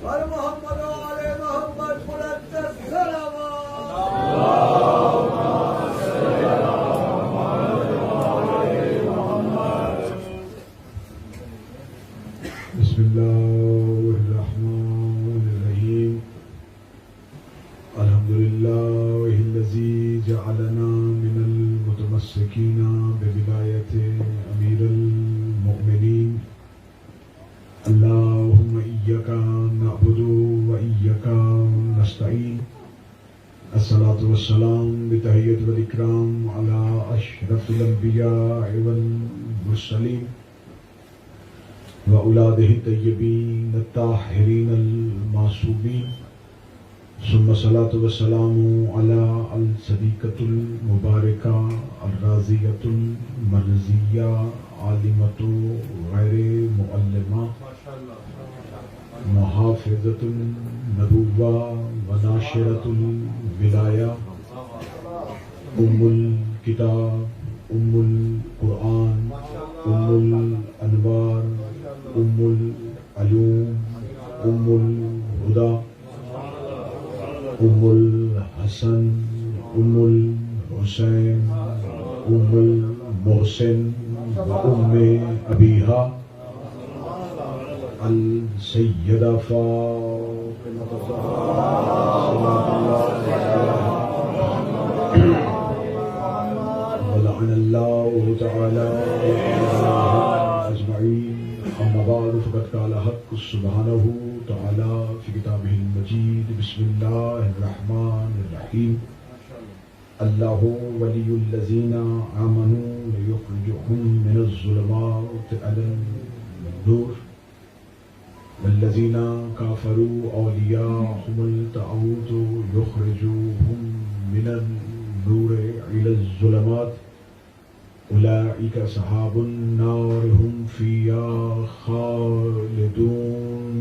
और मोहम्मद वाले मोहम्मद मुक़द्दस सलावत। बिस्मिल्लाहिर्रहमानिर्रहीम। अल्हम्दुलिल्लाहिल्लज़ी जअलना मिनल मुतमस्सिकीना बिविलायति अमीरुल मुमिनीन। अल्लाहुम्मा इय्याका नअबुदु व इय्याका नस्तईन। अस्सलातु वस्सलाम बितहिय्यति वल इकराम अला अशरफिल अंबिया वल मुरसलीन व औलादिहि तय्यबीन अत्ताहिरीन अल मासूमीन। सुम्मा सलातु वस्सलामु अला अल सदीक़तुल मुबारका अल राज़ियतुल मर्ज़िया आलिमतु गैरे मुअल्लिमा मुहाफ़िज़तुन नबुव्वा व नाशिरतुल विलाया उम्मुल किताब उम्मुल कुरान उम्मुल अनवार उम्मुल अलूम उम्मुल हुदा उम्मुल हसन उम्मुल हुसैन उम्मुल मोहसिन व उम्मे अबीहा अल सय्यदा फातिमा व लअनल्लाहु तआला अजमईन। अम्मा बाद फ़क़द क़ाल हक़्क़ु सुब्हानहु तआला फ़ी किताबिहिल मजीद। बिस्मिल्लाहिर्रहमानिर्रहीम। अल्लाहु वलियुल्लज़ीना आमनू युख़रिजुहुम मिनज़्ज़ुलुमाति इलन नूर वल्लज़ीना काफ़रू औलियाहुमुल ताग़ूतु युख़रिजुहुम मिनन नूरि इलज़्ज़ुलुमात उलाइका अस्हाबुन नार हुम फ़ीहा ख़ालिदून।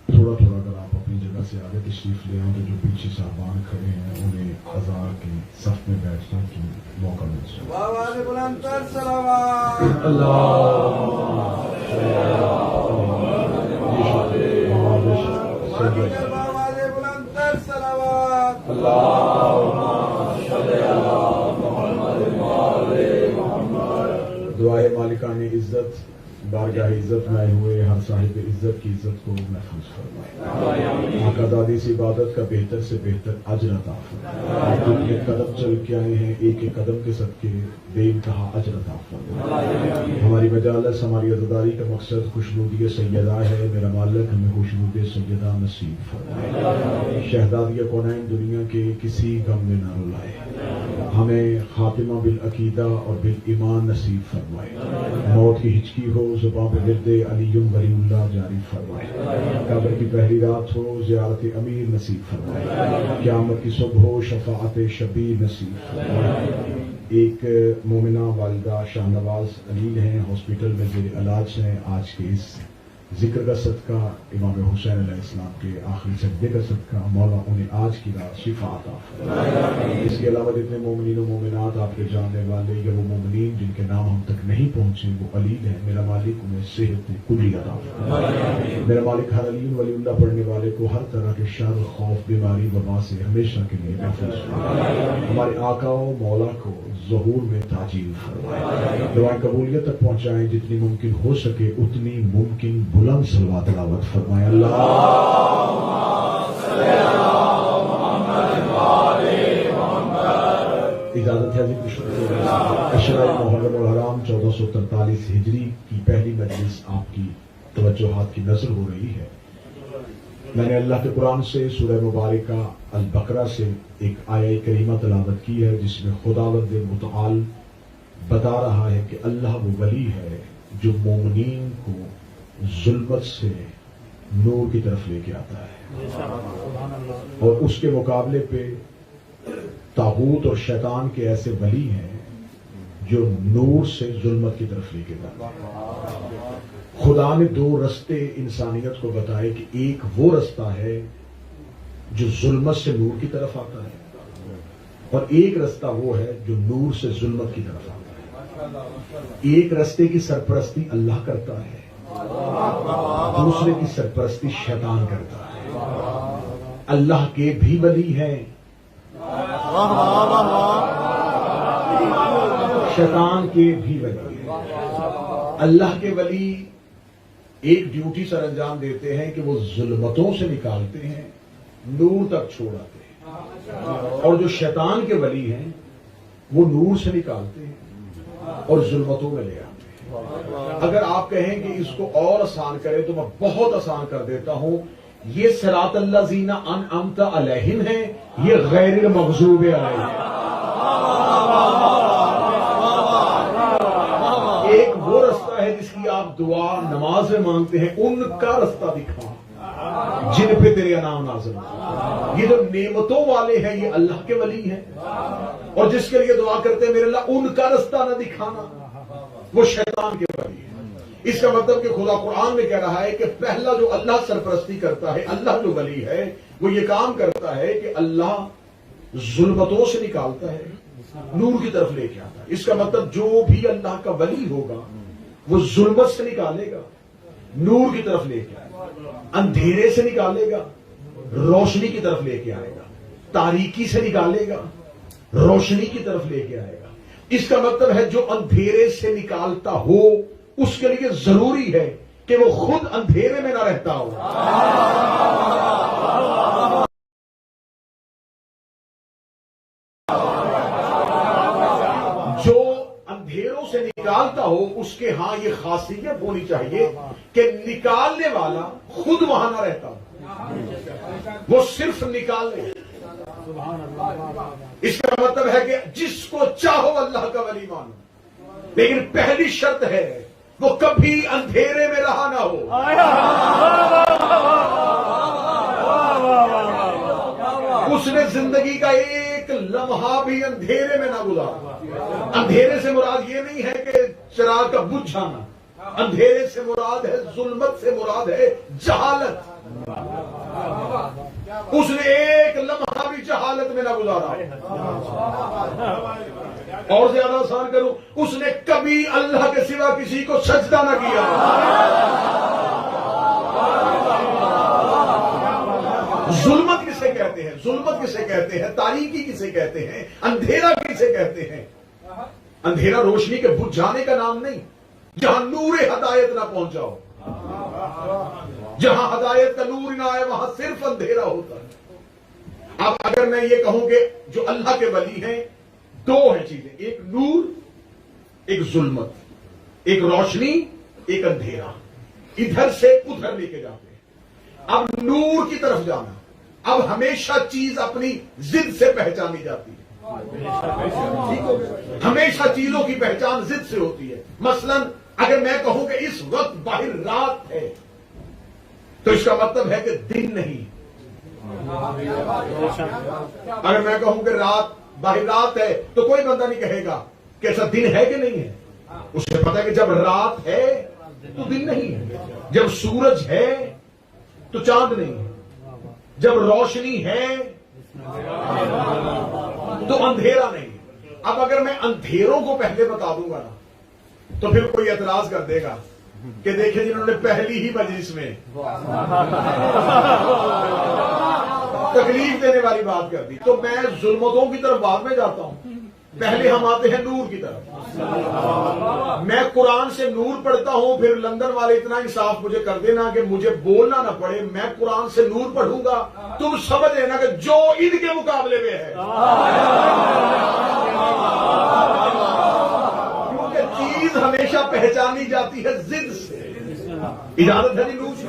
थोड़ा थोड़ा अगर आप अपनी जगह से आगे तशरीफ ले आए तो जो पीछे साहबान खड़े हैं उन्हें अज़ान के सफ में बैठने की मौका मिल जाए। दुआए मालिकाने इज्जत बारगाह इज्जत में आए हुए हर साहिब इज्जत की इज्जत को महफूज फरमाए। आका दादी से इबादत का बेहतर से बेहतर अजर अता फरमाए। जितने कदम चल के आए हैं एक एक कदम के सदके बेइंतहा अजर अता फरमाए। हमारी मजालस हमारी अज़ादारी का मकसद खुशनूदी सैयदा है। मेरा मालिक हमें खुशनूदी सैयदा नसीब फरमाए। शहजादिया कौनैन दुनिया के किसी गम में न रुलाए। हमें खातिमा बिल अकीदा और बिल ईमान नसीब फरमाए। मौत की हिचकी हो ज़ुबान पे विर्दे अलीयुम वलीउल्लाह जारी फरमाए। कब्र की पहली रात हो ज़ियारत अमीर नसीब फरमाए। क़यामत की सुबह हो शफ़ाअत शबीर नसीब फरमाए। एक मोमिना वालिदा शाहनवाज अलील हैं, हॉस्पिटल में ज़ेर इलाज हैं। आज के इस जिक्र का सदका इमाम हुसैन अलैहिस्सलाम के आखिरी सजदे का सदका मौला उन्हें आज की रात शिफा अता फरमाए। इसके अलावा जितने मोमिनीन और मोमिनात आपके जानने वाले या वो मोमिनीन जिनके नाम हम तक नहीं पहुंचे वो अलील हैं, मेरा मालिक उन्हें सेहत कुली अता फरमाए। मेरा मालिक हर अलील वलीउल्लाह पढ़ने वाले को हर तरह के शर खौफ बीमारी वबा से हमेशा के लिए महफूज फरमाए। हमारे आका मौला को ज़हूर में ताजील फरमाए। दुआएं कबूलियत तक पहुंचाएं। जितनी मुमकिन हो सके उतनी मुमकिन बुलंद सलवात तिलावत फरमाए। इजाजत है अशरा मुहर्रम और हराम 1443 हिजरी की पहली मजलिस आपकी तवज्जुहात की नजर हो रही है। मैंने अल्लाह के कुरान से सूरह मुबारका अल बकरा से एक आया करीमा तिलावत की है जिसमें खुदावंद मुतआल बता रहा है कि अल्लाह वो वली है जो मोमिनीन को जुल्मत से नूर की तरफ लेके आता है और उसके मुकाबले पे तागूत और शैतान के ऐसे वली हैं जो नूर से जुल्मत की तरफ लेके जाते हैं। खुदा ने दो रास्ते इंसानियत को बताए कि एक वो रास्ता है जो जुल्मत से नूर की तरफ आता है और एक रास्ता वो है जो नूर से जुल्मत की तरफ आता है। एक रास्ते की सरपरस्ती अल्लाह करता है, दूसरे की सरपरस्ती शैतान करता है। अल्लाह के भी वली हैं, शैतान के भी वली हैं। अल्लाह के वली एक ड्यूटी सर अंजाम देते हैं कि वो जुल्मतों से निकालते हैं, नूर तक छोड़ आते हैं। और जो शैतान के वली हैं वो नूर से निकालते हैं और जुल्मतों में ले आते हैं। अगर आप कहें कि इसको और आसान करें तो मैं बहुत आसान कर देता हूं। ये सिरात अल्लज़ीना अनअमता अलैहिम है, ये गैरिल मग़ज़ूब अलैहिम। एक वो रास्ता है जिसकी आप दुआ नमाज में मांगते हैं, उनका रास्ता दिखा जिन पे तेरे इनाम नाज़िल हो। ये जो नेमतों वाले हैं ये अल्लाह के वली हैं, और जिसके लिए दुआ करते हैं मेरे अल्लाह उनका रास्ता न दिखाना, वो शैतान के वली है। इसका मतलब कि खुदा कुरान में कह रहा है कि पहला जो अल्लाह सरपरस्ती करता है, अल्लाह जो वली है, वो ये काम करता है कि अल्लाह जुल्मतों से निकालता है, नूर की तरफ लेके आता है। इसका मतलब जो भी अल्लाह का वली होगा वो जुल्मत से निकालेगा, नूर की तरफ लेके आएगा, अंधेरे से निकालेगा, रोशनी की तरफ लेके आएगा, तारीकी से निकालेगा, रोशनी की तरफ लेके आएगा। इसका मतलब है जो अंधेरे से निकालता हो उसके लिए जरूरी है कि वो खुद अंधेरे में ना रहता हो। जो अंधेरों से निकालता हो उसके यहां ये खासियत होनी चाहिए कि निकालने वाला खुद वहां ना रहता हो, वो सिर्फ निकालने। इसका मतलब है कि जिसको चाहो अल्लाह का वली मानो, लेकिन पहली शर्त है वो कभी अंधेरे में रहा ना हो। उसने जिंदगी का एक लम्हा भी अंधेरे में ना गुजारा। अंधेरे से मुराद ये नहीं है कि चिराग का बुझ जाना, अंधेरे से मुराद है, जुल्मत से मुराद है जहालत। उसने एक लम्हा भी जहालत में ना गुजारा। और ज्यादा आसान करूं, उसने कभी अल्लाह के सिवा किसी को सजदा ना किया। जुल्मत किसे कहते हैं, जुल्मत किसे कहते हैं, तारीकी किसे कहते हैं, अंधेरा किसे कहते हैं? अंधेरा रोशनी के बुझ जाने का नाम नहीं, जहां नूर हदायत ना पहुंचाओ, जहां हदायत का नूर ना आए वहां सिर्फ अंधेरा होता है। अब अगर मैं ये कहूं कि जो अल्लाह के वली हैं दो है चीजें, एक नूर एक जुल्मत, एक रोशनी एक अंधेरा, इधर से उधर लेके जाते हैं। अब नूर की तरफ जाना, अब हमेशा चीज अपनी जिद से पहचानी जाती है। हमेशा चीजों की पहचान जिद से होती है। मसलन अगर मैं कहूं कि इस वक्त बाहर रात है तो इसका मतलब है कि दिन नहीं। अगर मैं कहूं कि रात बाहर रात है तो कोई बंदा नहीं कहेगा कि ऐसा दिन है कि नहीं है। उसे पता है कि जब रात है तो दिन नहीं है, जब सूरज है तो चांद नहीं है, जब रोशनी है तो अंधेरा नहीं है। अब अगर मैं अंधेरों को पहले बता दूंगा ना तो फिर कोई एतराज कर देगा कि देखिए जिन्होंने पहली ही मजलिस में तकलीफ देने वाली बात कर दी। तो मैं जुल्मतों की तरफ बाद में जाता हूं, पहले हम आते हैं नूर की तरफ। मैं कुरान से नूर पढ़ता हूं, फिर लंदन वाले इतना इंसाफ मुझे कर देना कि मुझे बोलना ना पड़े, मैं कुरान से नूर पढ़ूंगा, तुम समझ लेना कि जो इनके मुकाबले में है। क्योंकि चीज हमेशा पहचानी जाती है जिद से। इजाजत है जी नूर से?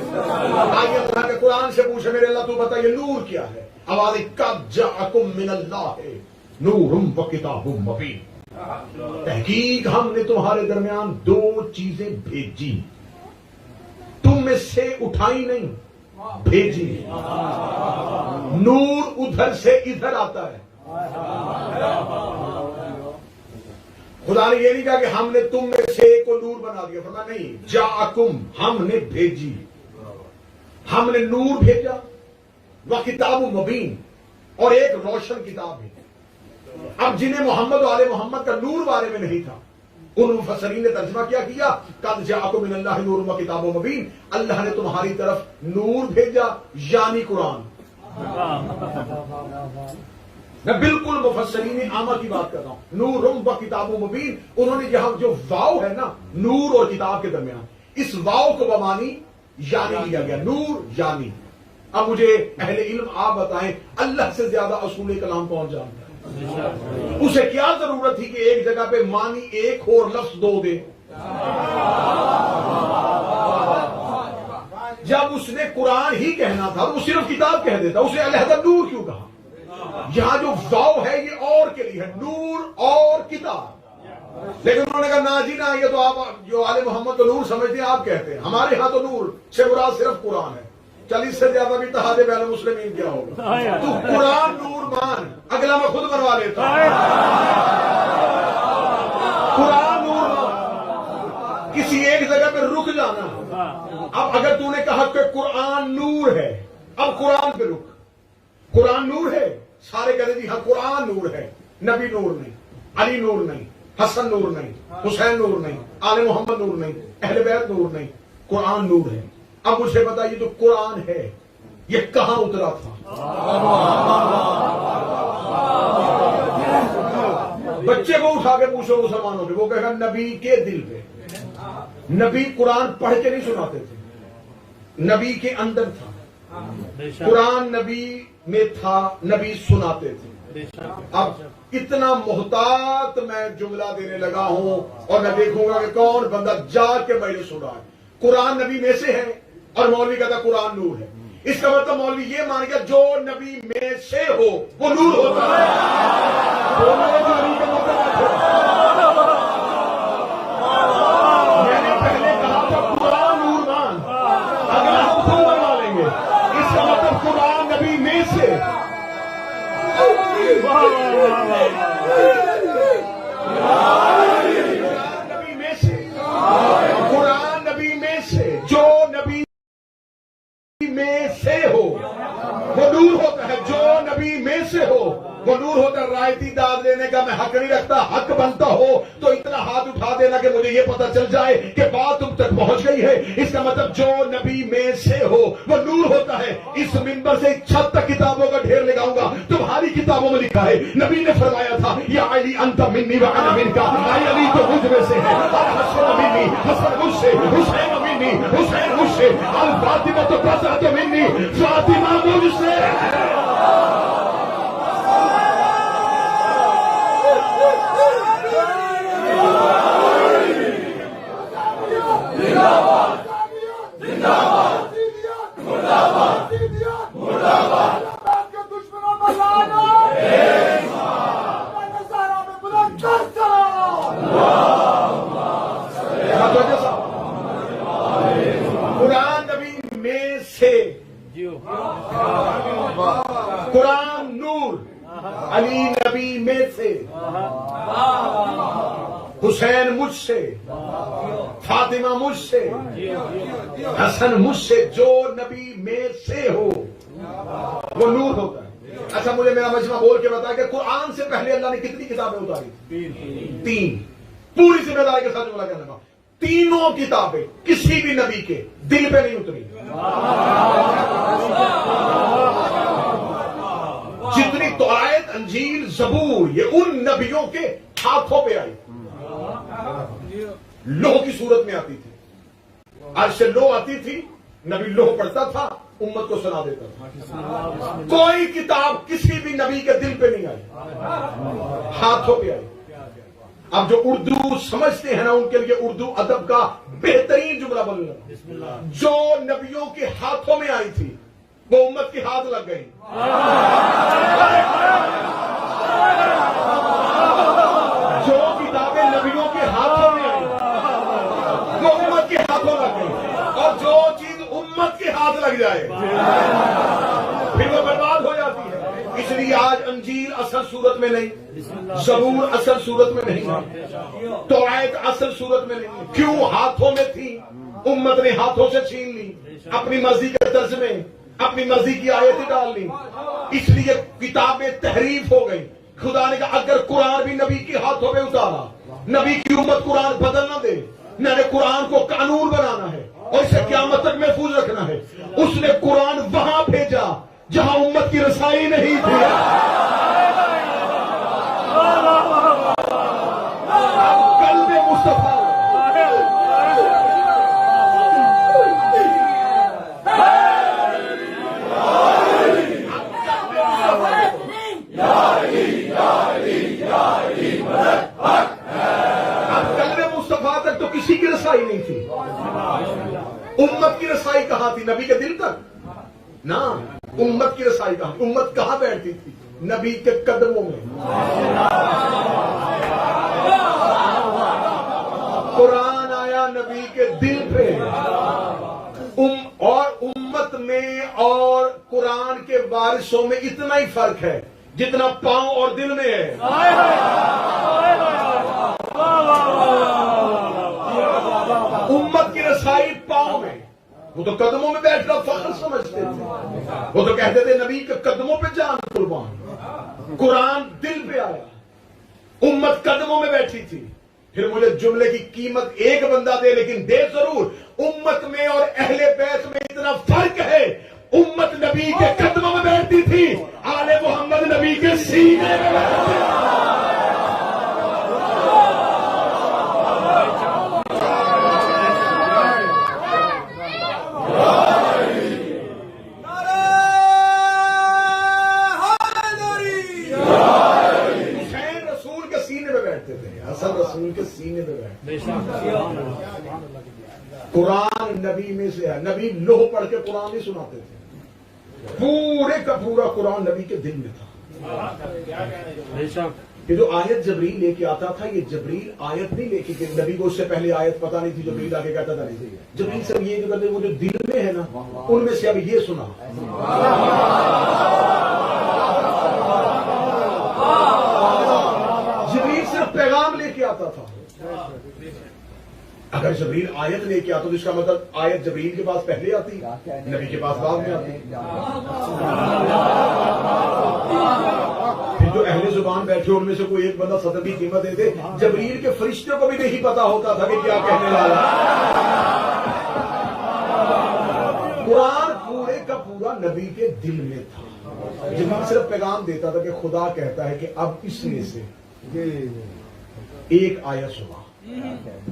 आइए अल्लाह के कुरान से पूछे मेरे अल्लाह तू बता ये नूर क्या है? आवाज़ कद जाअकुम मिनल्लाह नूरुम व किताबुम मुबीन। तहकीक हमने तुम्हारे दरमियान दो चीजें भेजी, तुम में से उठाई नहीं, भेजी। नूर उधर से इधर आता है। खुदा ने ये नहीं कहा कि हमने तुम में से एक को नूर बना दिया, फरमाया नहीं, जाकुम हमने भेजी, हमने नूर भेजा, व किताबुम मुबीन और एक रोशन किताब है। अब जिन्हें मोहम्मद वाले मोहम्मद का नूर बारे में नहीं था, उन मुफस्सिरीन ने तर्जुमा क्या किया, कद जाअकुम मिनल्लाहि नूरुम व किताबुम मुबीन, अल्लाह ने तुम्हारी तरफ नूर भेजा यानी कुरान। मैं बिल्कुल मुफस्सिरीन आमा की बात कर रहा हूं, नूरुम व किताबुम मुबीन। उन्होंने यहां जो वाव है ना नूर और किताब के दरमियान, इस वाव को बमानी यानी लिया गया, नूर यानी। अब मुझे अहले इल्म आप बताएं, अल्लाह से ज्यादा असूल कलाम कौन जानता है? उसे क्या जरूरत थी कि एक जगह पे मानी एक हो और लफ्ज दो दे? जब उसने कुरान ही कहना था वो सिर्फ किताब कह देता, उसे अलहदा नूर क्यों कहा? यहां जो वाव है ये और के लिए है, नूर और किताब। लेकिन उन्होंने कहा ना जी ना, ये तो आप जो आले मोहम्मद को नूर समझते हैं आप कहते हैं, हमारे यहां तो नूर से मुराद सिर्फ कुरान है। चल इससे ज्यादा भी तहादे बैन मुस्लिमीन क्या होगा? तू कुरान नूर मान, अगला मैं खुद बनवा लेता हूं। कुरान नूर मान, किसी एक जगह पे रुक जाना। अब अगर तूने कहा कि कुरान नूर है, अब कुरान पे रुक। कुरान नूर है, सारे कहते जी हाँ कुरान नूर है, नबी नूर नहीं, अली नूर नहीं, हसन नूर नहीं, हुसैन नूर नहीं, आले मोहम्मद नूर नहीं, अहले बैत नूर नहीं, कुरान नूर है। अब मुझे बताइए तो कुरान है ये कहां उतरा था? बच्चे को उठा के पूछो मुसलमानों के, वो कहेगा नबी के दिल पे। नबी कुरान पढ़ के नहीं सुनाते थे, नबी के अंदर था कुरान, नबी में था, नबी सुनाते थे। अब इतना मोहतात मैं जुमला देने लगा हूं और मैं देखूंगा कि कौन बंदा जाके मैंने सुना है। कुरान नबी में से है और मौलवी कहता कुरान नूर है। इसका मतलब मौलवी ये मान गया जो नबी में से हो वो नूर होता है। मैंने पहले कहा था कुरान नूर मान, अगला हम खुद बनवा लेंगे। इसका मतलब कुरान नबी में से, नबी में से, कुरान नबी में से, जो नबी में से हो वो नूर होता है, जो नबी में से हो वो नूर होता है। रायती दाद लेने का मैं हक नहीं रखता, हक बनता हो तो इतना हाथ उठा देना कि मुझे ये पता चल जाए कि बात तुम तक पहुंच गई है। इसका मतलब जो नबी में से हो वो नूर होता है। इस मिंबर से छत तक किताबों का ढेर लगाऊंगा, तुम्हारी किताबों में लिखा है, नबी ने फरमाया था या अली अंत मिन्नी व अना मिनका, अली तो मुझ में से है, हसन मिन्नी, हसन मुझसे, हुसैन मिन्नी, हुसैन मुझसे, अल फातिमा तो फसा तो मिन्नी, फातिमा मुझसे। कुरान नबी में से, कुरान नूर, अली नबी में से, हुसैन मुझसे, फातिमा मुझसे, हसन मुझसे, जो नबी में से हो वो नूर होता है। अच्छा मुझे मेरा मजमा बोल के बताया कि कुरान से पहले अल्लाह ने कितनी किताबें उतारी? तीन। पूरी जिम्मेदारी के साथ जुमला कहने का, तीनों किताबें किसी भी नबी के दिल पे नहीं उतरी। जितनी तौरात, अंजील, जबूर ये उन नबियों के हाथों पे आई, लोह की सूरत में आती थी। आज से लोह आती थी, नबी लोह पढ़ता था, उम्मत को सुना देता था। कोई किताब किसी भी नबी के दिल पे नहीं आई, हाथों पे आई। अब जो उर्दू समझते हैं ना उनके लिए उर्दू अदब का बेहतरीन जुमला बोलना, जो नबियों के हाथों में आई थी वो उम्मत के हाथ लग गई। जो किताबें नबियों के हाथों में आई वो उम्मत के हाथों लग गई, और जो चीज उम्मत के हाथ लग जाए फिर वो बर्बाद हो जाती है। इसलिए आज अंजील असल सूरत में नहीं, जबूर असल सूरत में नहीं, तौरात असल सूरत में नहीं। क्यों? हाथों में थी, उम्मत ने हाथों से छीन ली, अपनी मर्जी के तर्ज में अपनी मर्जी की आयतें डाल ली, इसलिए किताबें तहरीफ हो गई। खुदा ने कहा अगर कुरान भी नबी के हाथों में उतारा, नबी की उम्मत कुरान बदल ना दे, मैंने कुरान को कानून बनाना है और इसे क़यामत तक महफूज रखना है। उसने कुरान वहां भेजा जहां उम्मत की रसाई नहीं थी। कल्बे मुस्तफा तक तो किसी की रसाई नहीं थी। उम्मत की रसाई कहां थी? नबी के दिल तक ना। उम्मत की रसाई कहां? उम्मत कहां बैठती थी? नबी के कदमों में। कुरान आया नबी के दिल पे। और उम्मत में और कुरान के वारिसों में इतना ही फर्क है जितना पांव और दिल में है। उम्मत की रसाई पांव में, वो तो कदमों में बैठना फख्र समझते थे। वो तो कहते थे नबी के कदमों पे जान कुर्बान। कुरान दिल पे आया, उम्मत कदमों में बैठी थी। फिर मुझे जुमले की कीमत एक बंदा दे, लेकिन दे जरूर। उम्मत में और अहले बैत में इतना फर्क है। उम्मत नबी के कदमों में बैठती थी, आले मोहम्मद नबी के सीने में बैठते थे। रसूल के सीने में बैठे। कुरान नबी में से है। नबी लोह पढ़ के कुरान नहीं सुनाते थे। पूरे का पूरा कुरान नबी के दिल में था। ये जो आयत जबरील लेके आता था, ये जबरील आयत नहीं लेके कि नबी को उससे पहले आयत पता नहीं थी। जबरील आगे कहता था नहीं, जबरील सब ये जो करते वो जो दिल में है ना, उनमें से अब ये सुना। जबरील सिर्फ पैगाम लेके आता था। अगर जबरील आयत लेके आता तो इसका मतलब आयत जबरील के पास पहले आती, नबी के पास बाद में आती। फिर जो अहले जुबान बैठे उनमें से कोई एक बंदा सदर की कीमत देते, जबरील के फरिश्ते को भी नहीं पता होता था कि क्या कहने वाला। कुरान पूरे का पूरा नबी के दिल में था। जबरील सिर्फ पैगाम देता था कि खुदा कहता है कि अब इसमें से एक आयत सुना,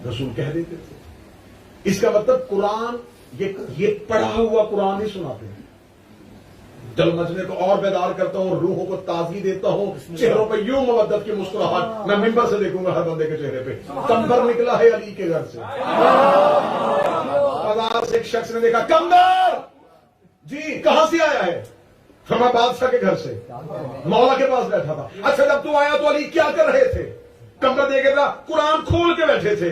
रसूल कह देते थे। इसका मतलब कुरान ये पढ़ा हुआ कुरान नहीं सुनाते। जब मजमे को और बेदार करता हूं, रूहों को ताजगी देता हूं, चेहरों पे यूं मोहब्बत की मुस्कुराहट। मैं मिंबर से देखूंगा हर बंदे के चेहरे पे। कंबर निकला है अली के घर से। बाजार से एक शख्स ने देखा, कंबर जी कहां से आया है? मैं बादशाह के घर से, मौला के पास बैठा था। अच्छा जब तू आया तो अली क्या कर रहे थे? कंबर देखेगा, कुरान खोल के बैठे थे।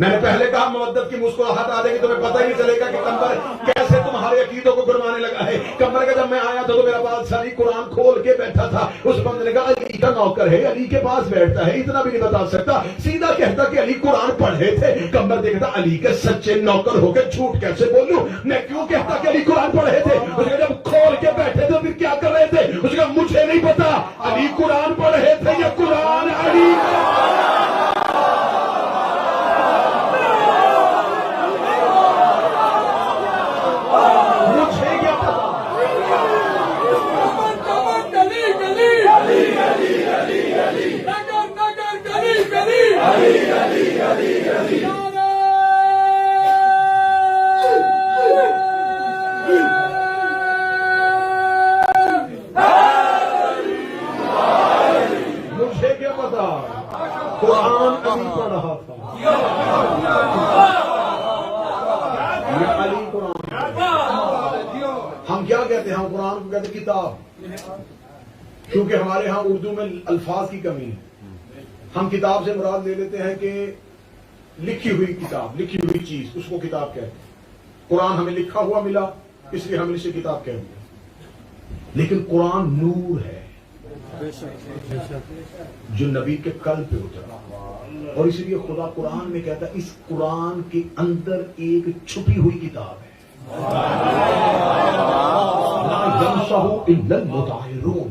मैंने पहले कहा मुवद्दत की मुस्कुराहट आ जाएगी, तुम्हें पता ही नहीं चलेगा कि कंबर कैसे तुम्हारे अकीदों को गुरमाने लगा है। कंबर का जब मैं आया था तो मेरा बादशाह कुरान खोल के बैठा था। उस बंदे ने कहा अली का नौकर है, अली के पास बैठता है, इतना भी नहीं बता सकता। सीधा कहता कि अली कुरान पढ़ रहे थे। कंबर देखता अली के सच्चे नौकर होकर झूठ कैसे बोलूं? मैं क्यों कहता कि अली कुरान पढ़ रहे थे? उसने जब खोल के बैठे थे फिर क्या कर रहे थे? उसने मुझे नहीं पता अली कुरान पढ़ रहे थे या कुरान अली। मुझे क्या पता कुरान अली पढ़ रहा था। ये अली कुरान। हम क्या कहते हैं? हम कुरान को कहते किताब, क्योंकि हमारे यहां उर्दू में अल्फाज की कमी है। हम किताब से मुराद ले लेते हैं कि लिखी हुई किताब, लिखी हुई चीज, उसको किताब कहते हैं। कुरान हमें लिखा हुआ मिला इसलिए हमने इसे किताब कह दिया। लेकिन कुरान नूर है जो नबी के कल्ब पे उतरा, और इसलिए खुदा कुरान में कहता है इस कुरान के अंदर एक छुपी हुई किताब है। यमसहु इल्लल मुताहिरून,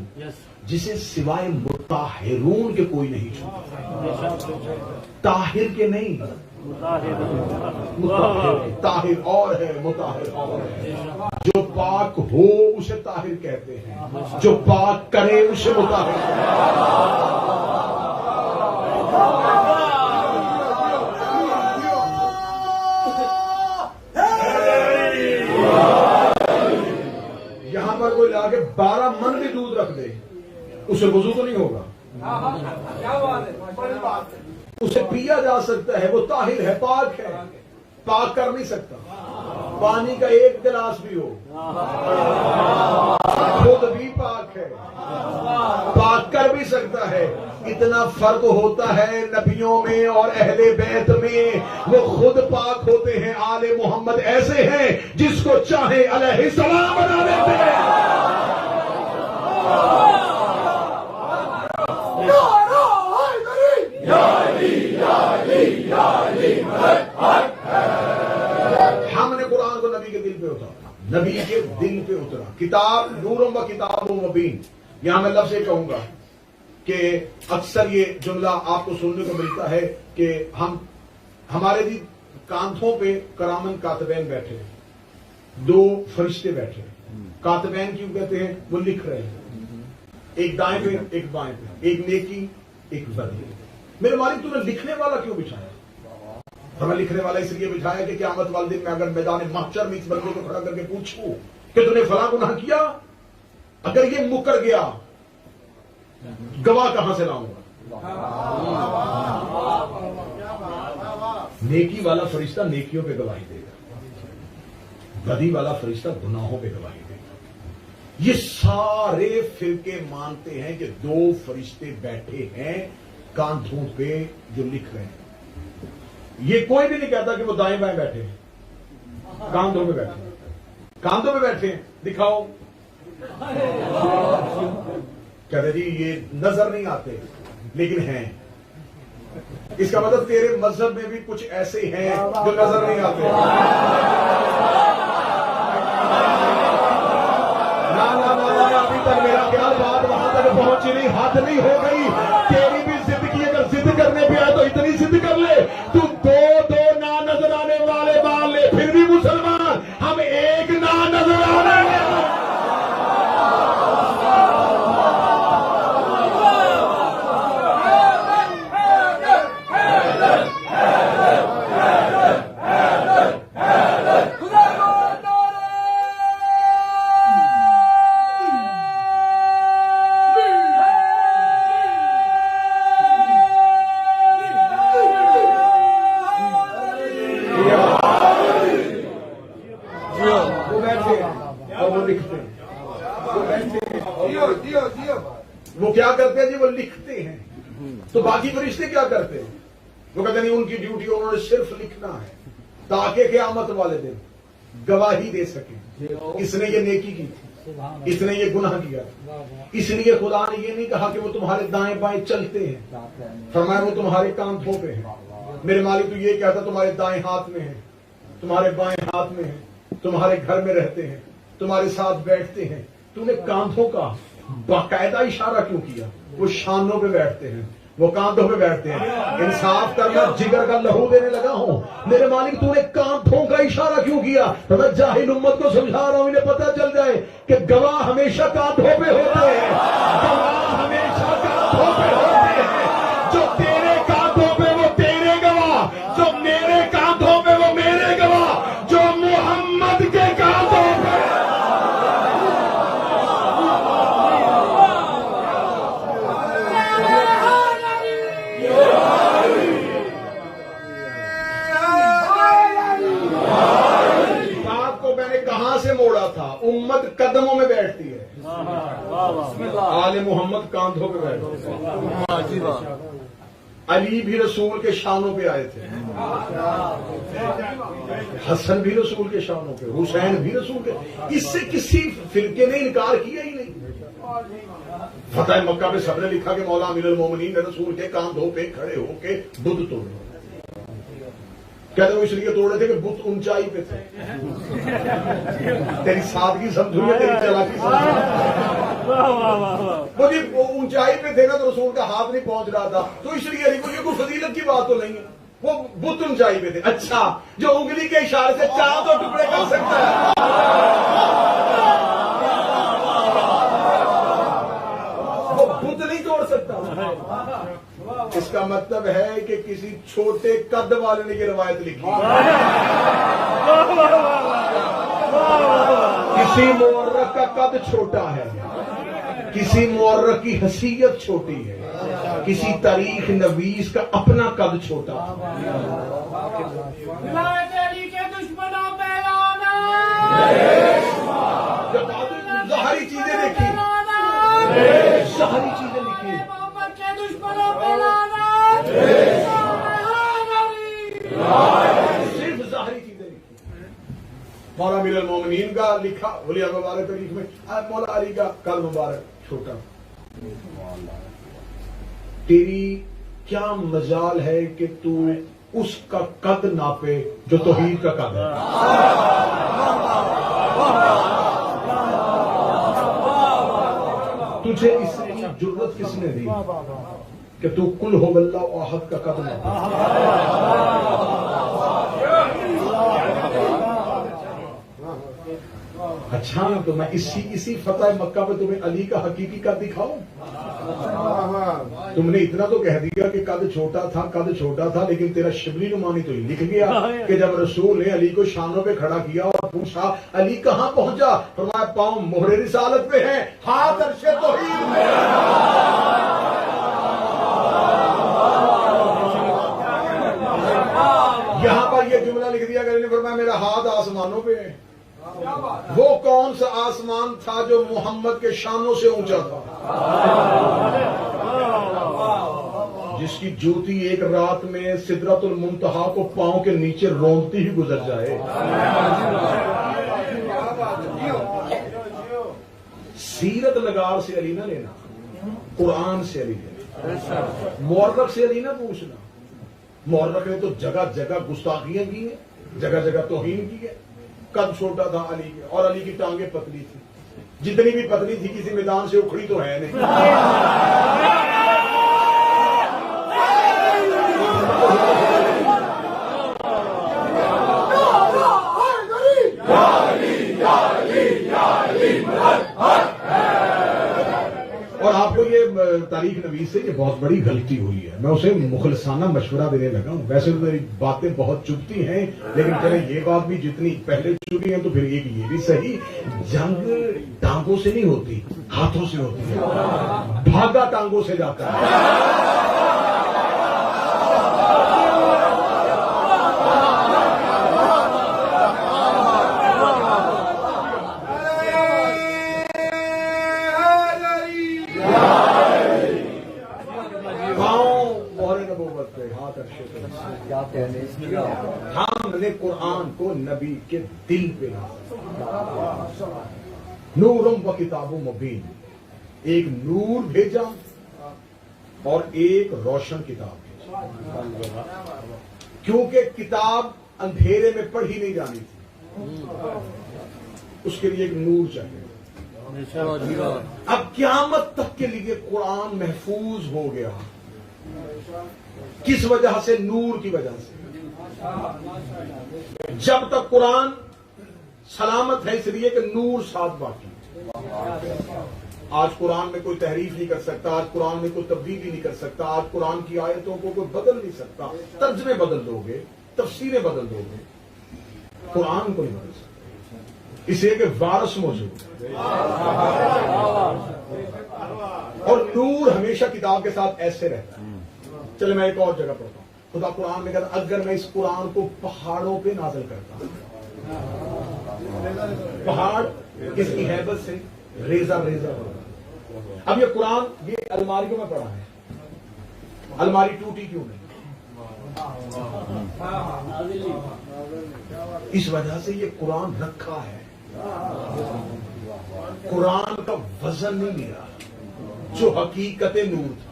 जिसे सिवाय मुताहिरून के कोई नहीं छूता। ताहिर के नहीं, मुताहिर, ताहिर और है, मुताहिर और है। जो पाक हो उसे ताहिर कहते हैं, जो पाक करे उसे मुताहिर कहते हैं। यहां पर कोई लाके 12 मन भी दूध रख दे, उसे वजू तो नहीं होगा। क्या बात है, बड़ी बात है। उसे पिया जा सकता है, वो ताहिर है, पाक है, पाक कर नहीं सकता। पानी का एक गिलास भी हो, खुद भी पाक है, पाक कर भी सकता है। इतना फर्क होता है नबियों में और अहले बैत में, वो खुद पाक होते हैं। आले मोहम्मद ऐसे हैं जिसको चाहे अलैहिस्सलाम बना देते हैं। हमने कुरान को नबी के दिल पे उतारा, नबी के दिल पे उतरा। किताब नूरुम व किताबुम मुबीन। यहां मैं लफ्ज़ कहूंगा कि अक्सर ये जुमला आपको सुनने को मिलता है कि हमारे भी कांधों पे करामन कातबैन बैठे हैं, 2 फरिश्ते बैठे हैं। कातबैन क्यों कहते हैं? वो लिख रहे हैं, एक दाएं पे एक बाएं पे, एक नेकी एक बदी। मेरे मालिक तूने लिखने वाला क्यों बिछाया? हमें लिखने वाला इसलिए बिछाया कि क़यामत वाले दिन में अगर मैदान महशर में इस बंदे को खड़ा करके पूछूं कि तूने फला गुनाह किया, अगर ये मुकर गया, गवाह कहां से लाऊंगा? नेकी वाला फरिश्ता नेकियों पे गवाही देगा, बदी वाला फरिश्ता गुनाहों पे गवाही देगा। ये सारे फिरके मानते हैं कि 2 फरिश्ते बैठे हैं कांधों पे जो लिख रहे हैं। ये कोई भी नहीं कहता कि वो दाएं बाएं बैठे हैं, कांधों पे बैठे हैं, कांधों पे बैठे हैं। दिखाओ, कहते जी ये नजर नहीं आते लेकिन हैं। इसका मतलब तेरे मजहब में भी कुछ ऐसे हैं जो नजर नहीं आते। ना, अभी तक मेरा ख्याल बात वहां तक पहुंची नहीं, हाथ नहीं हो गई। तेरी भी जिद की, अगर जिद करने पे आए तो इतनी जिद कर ले, तू 2 ना नजर आने वाले मान ले, फिर भी मुसलमान। हम एक ना नजर आने वो क्या करते हैं जी? वो लिखते हैं। तो बाकी फरिश्ते क्या करते हैं? वो कहते नहीं, उनकी ड्यूटी उन्होंने सिर्फ लिखना है ताकि क़यामत वाले दिन गवाही दे सके, इसने ये नेकी की थी, इसने ये गुनाह किया। इसलिए खुदा ने ये नहीं कहा कि वो तुम्हारे दाएं बाएं चलते हैं, फरमाया वो तुम्हारे कांधों पे है। मेरे मालिक तो ये कहता तुम्हारे दाएं हाथ में है, तुम्हारे बाएं हाथ में है, तुम्हारे घर में रहते हैं, तुम्हारे साथ बैठते हैं। तूने कांधों का बाकायदा इशारा क्यों किया? वो शानों पे बैठते हैं, वो कांधों पे बैठते हैं। इंसाफ करना, जिगर का लहू देने लगा हूं। मेरे मालिक तूने कांधों का इशारा क्यों किया? तो मैं जाहिल उम्मत को समझा रहा हूं, इन्हें पता चल जाए कि गवाह हमेशा कांधों पे होते हैं, गवाह हमेशा कांधों पे होते हैं। जो तेरे कांधों पे वो तेरे गवाह, जो मेरे कांधों पे वो मेरे गवाह, जो मोहम्मद के कांधों पे। कहां से मोड़ा था? उम्मत कदमों में बैठती है, आले मोहम्मद कांधों पे बैठते हैं। अली भी रसूल के शानों पे आए थे, हसन भी रसूल के शानों पे, हुसैन भी रसूल के। इससे किसी फिरके ने इनकार किया ही नहीं। फतह मक्का पे सबने लिखा कि मौला अमीरुल मोमिनीन ने रसूल के कांधों पे खड़े होके बुद्ध तोड़े। कहते वो इसलिए तोड़े थे कि बुत ऊंचाई पे थे। तेरी सादगी समझो, तेरी चालाकी समझो। वो ऊंचाई पे थे ना, तो रसूल का हाथ नहीं पहुंच रहा था, तो इसलिए अली को ये कोई फजीलत की बात तो नहीं है, वो बुत ऊंचाई पे थे। अच्छा, जो उंगली के इशारे से चांद और टुकड़े कर सकता है, वो बुत नहीं तोड़ सकता। इसका मतलब है कि किसी छोटे कद वाले ने ये रवायत लिखी। किसी मुअर्रख का कद छोटा है, किसी मुअर्रख की हसीयत छोटी है, किसी तारीख नवीस का अपना कद छोटा। जब ज़ाहिरी चीजें देखी, ज़ाहिरी चीजें लिखी, सिर्फ ज़ाहिरी चीजें लिखी। मौला अमीरुल मोमिनीन का लिखा वली मुबारक तारीख में, मौला अली का कल मुबारक छोटा। तेरी क्या मजाल है कि तू उसका कद नापे जो तौहीद का कद है। तुझे इसकी जुर्रत किसने दी कि तू कुल हो वल्लाहु अहद का कद नापे। अच्छा, तो मैं इसी फतह मक्का पे तुम्हें अली का हकीकी कद दिखाऊं। तुमने इतना तो कह दिया कि कद छोटा था, लेकिन तेरा शिबली नुमानी तो लिख गया कि जब रसूल ने अली को शानों पे खड़ा किया और पूछा अली कहां पहुंचा, फरमाया पांव मोहरे रिसालत पे हैं, हाथ अर्शे तौहीद में। यहां पर यह जुमला लिख दिया कि फरमाया मेरा हाथ आसमानों पे है। वो कौन सा आसमान था जो मोहम्मद के शानों से ऊंचा था, जिसकी ज्योति एक रात में सिदरतुल मुंतहा को पांव के नीचे रोंदती ही गुजर जाए। सीरत नगार से अली ना लेना, कुरान से अली लेना, मुअर्रख से अली ना पूछना। मुअर्रख ने तो जगह जगह गुस्ताखियां की है, जगह जगह तौहीन की है। कद छोटा था अली के, और अली की टांगे पतली थी, जितनी भी पतली थी किसी मैदान से उखड़ी तो है नहीं। और आपको ये तारीख नवीस से ये बहुत बड़ी गलती हुई है, मैं उसे मुखलसाना मशवरा देने लगा हूं। वैसे तो मेरी बातें बहुत चुभती हैं, लेकिन चले ये बात भी जितनी पहले चुभी है तो फिर एक ये भी सही, जंग टांगों से नहीं होती, हाथों से होती है। भागा टांगों से जाता है। हमने कुरान को नबी के दिल पे नूरुम व किताबुम मुबीन, एक नूर भेजा और एक रोशन किताब भेजा, क्योंकि किताब अंधेरे में पढ़ी नहीं जानी थी, उसके लिए एक नूर चाहिए। अब क़यामत तक के लिए कुरान महफूज हो गया, किस वजह से? नूर की वजह से। जब तक कुरान सलामत है इसलिए कि नूर साथ बाकी। आज कुरान में कोई तहरीफ नहीं कर सकता, आज कुरान में कोई तब्दीली नहीं कर सकता, आज कुरान की आयतों को कोई बदल नहीं सकता। तर्जमे बदल दोगे, तफसीरें बदल दोगे, कुरान को नहीं बदल सकते, इसलिए कि वारिस मौजूद है। और नूर हमेशा किताब के साथ ऐसे रहता है। चले मैं एक और जगह पढ़ता हूं, खुदा कुरान में कहता अगर मैं इस कुरान को पहाड़ों पे नाज़िल करता, पहाड़ किसकी हैबत से रेजा रेजा होगा। अब ये कुरान ये अलमारियों में पड़ा है, अलमारी टूटी क्यों नहीं? इस वजह से ये कुरान रखा है, कुरान का वजन नहीं लिया जो हकीकत नूर था।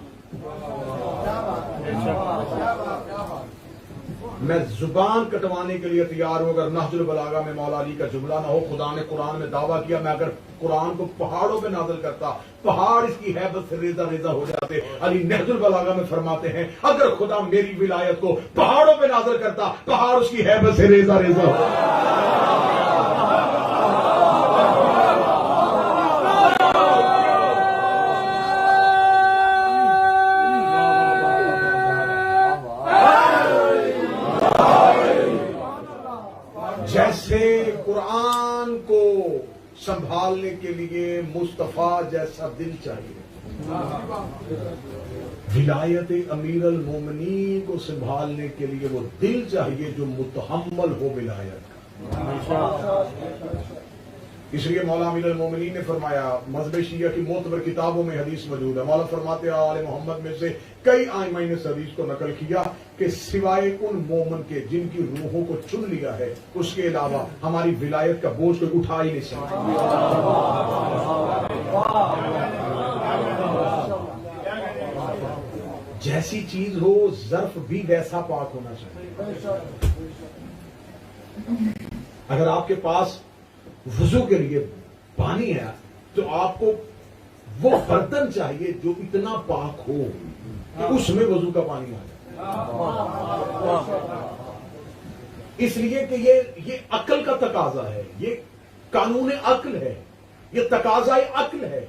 मैं जुबान कटवाने के लिए तैयार हूं। अगर नहजुल बलागा में मौला अली का जुमला ना हो, खुदा ने कुरान में दावा किया, मैं अगर कुरान को पहाड़ों पे नाज़िल करता, पहाड़ इसकी हैबत से रेजा रेजा हो जाते। अली नहजुल बलागा में फरमाते हैं, अगर खुदा मेरी विलायत को पहाड़ों पे नाज़िल करता, पहाड़ उसकी हैबत से रेजा रेजा हो जाते। जैसे कुरान को संभालने के लिए मुस्तफा जैसा दिल चाहिए, विलायत अमीर अल मोमिनीन को संभालने के लिए वो दिल चाहिए जो मुतहम्मल हो विलायत का। इसलिए मौला अमीर अल मोमिनीन ने फरमाया, मज़हब शिया की मोतबर किताबों में हदीस मौजूद है, मौला फरमाते हैं आले मोहम्मद में से कई आइमा ने इस हदीस को नकल किया कि सिवाय उन मोमन के जिनकी रूहों को चुन लिया है, उसके अलावा हमारी विलायत का बोझ कोई उठा ही नहीं सकता। जैसी चीज हो ज़र्फ भी वैसा पाक होना चाहिए। अगर आपके पास वुजू के लिए पानी है तो आपको वो बर्तन चाहिए जो इतना पाक हो कि उसमें वुजू का पानी आ जाए। इसलिए कि ये अक्ल का तकाजा है, ये कानून अक्ल है, ये तकाजा अक्ल है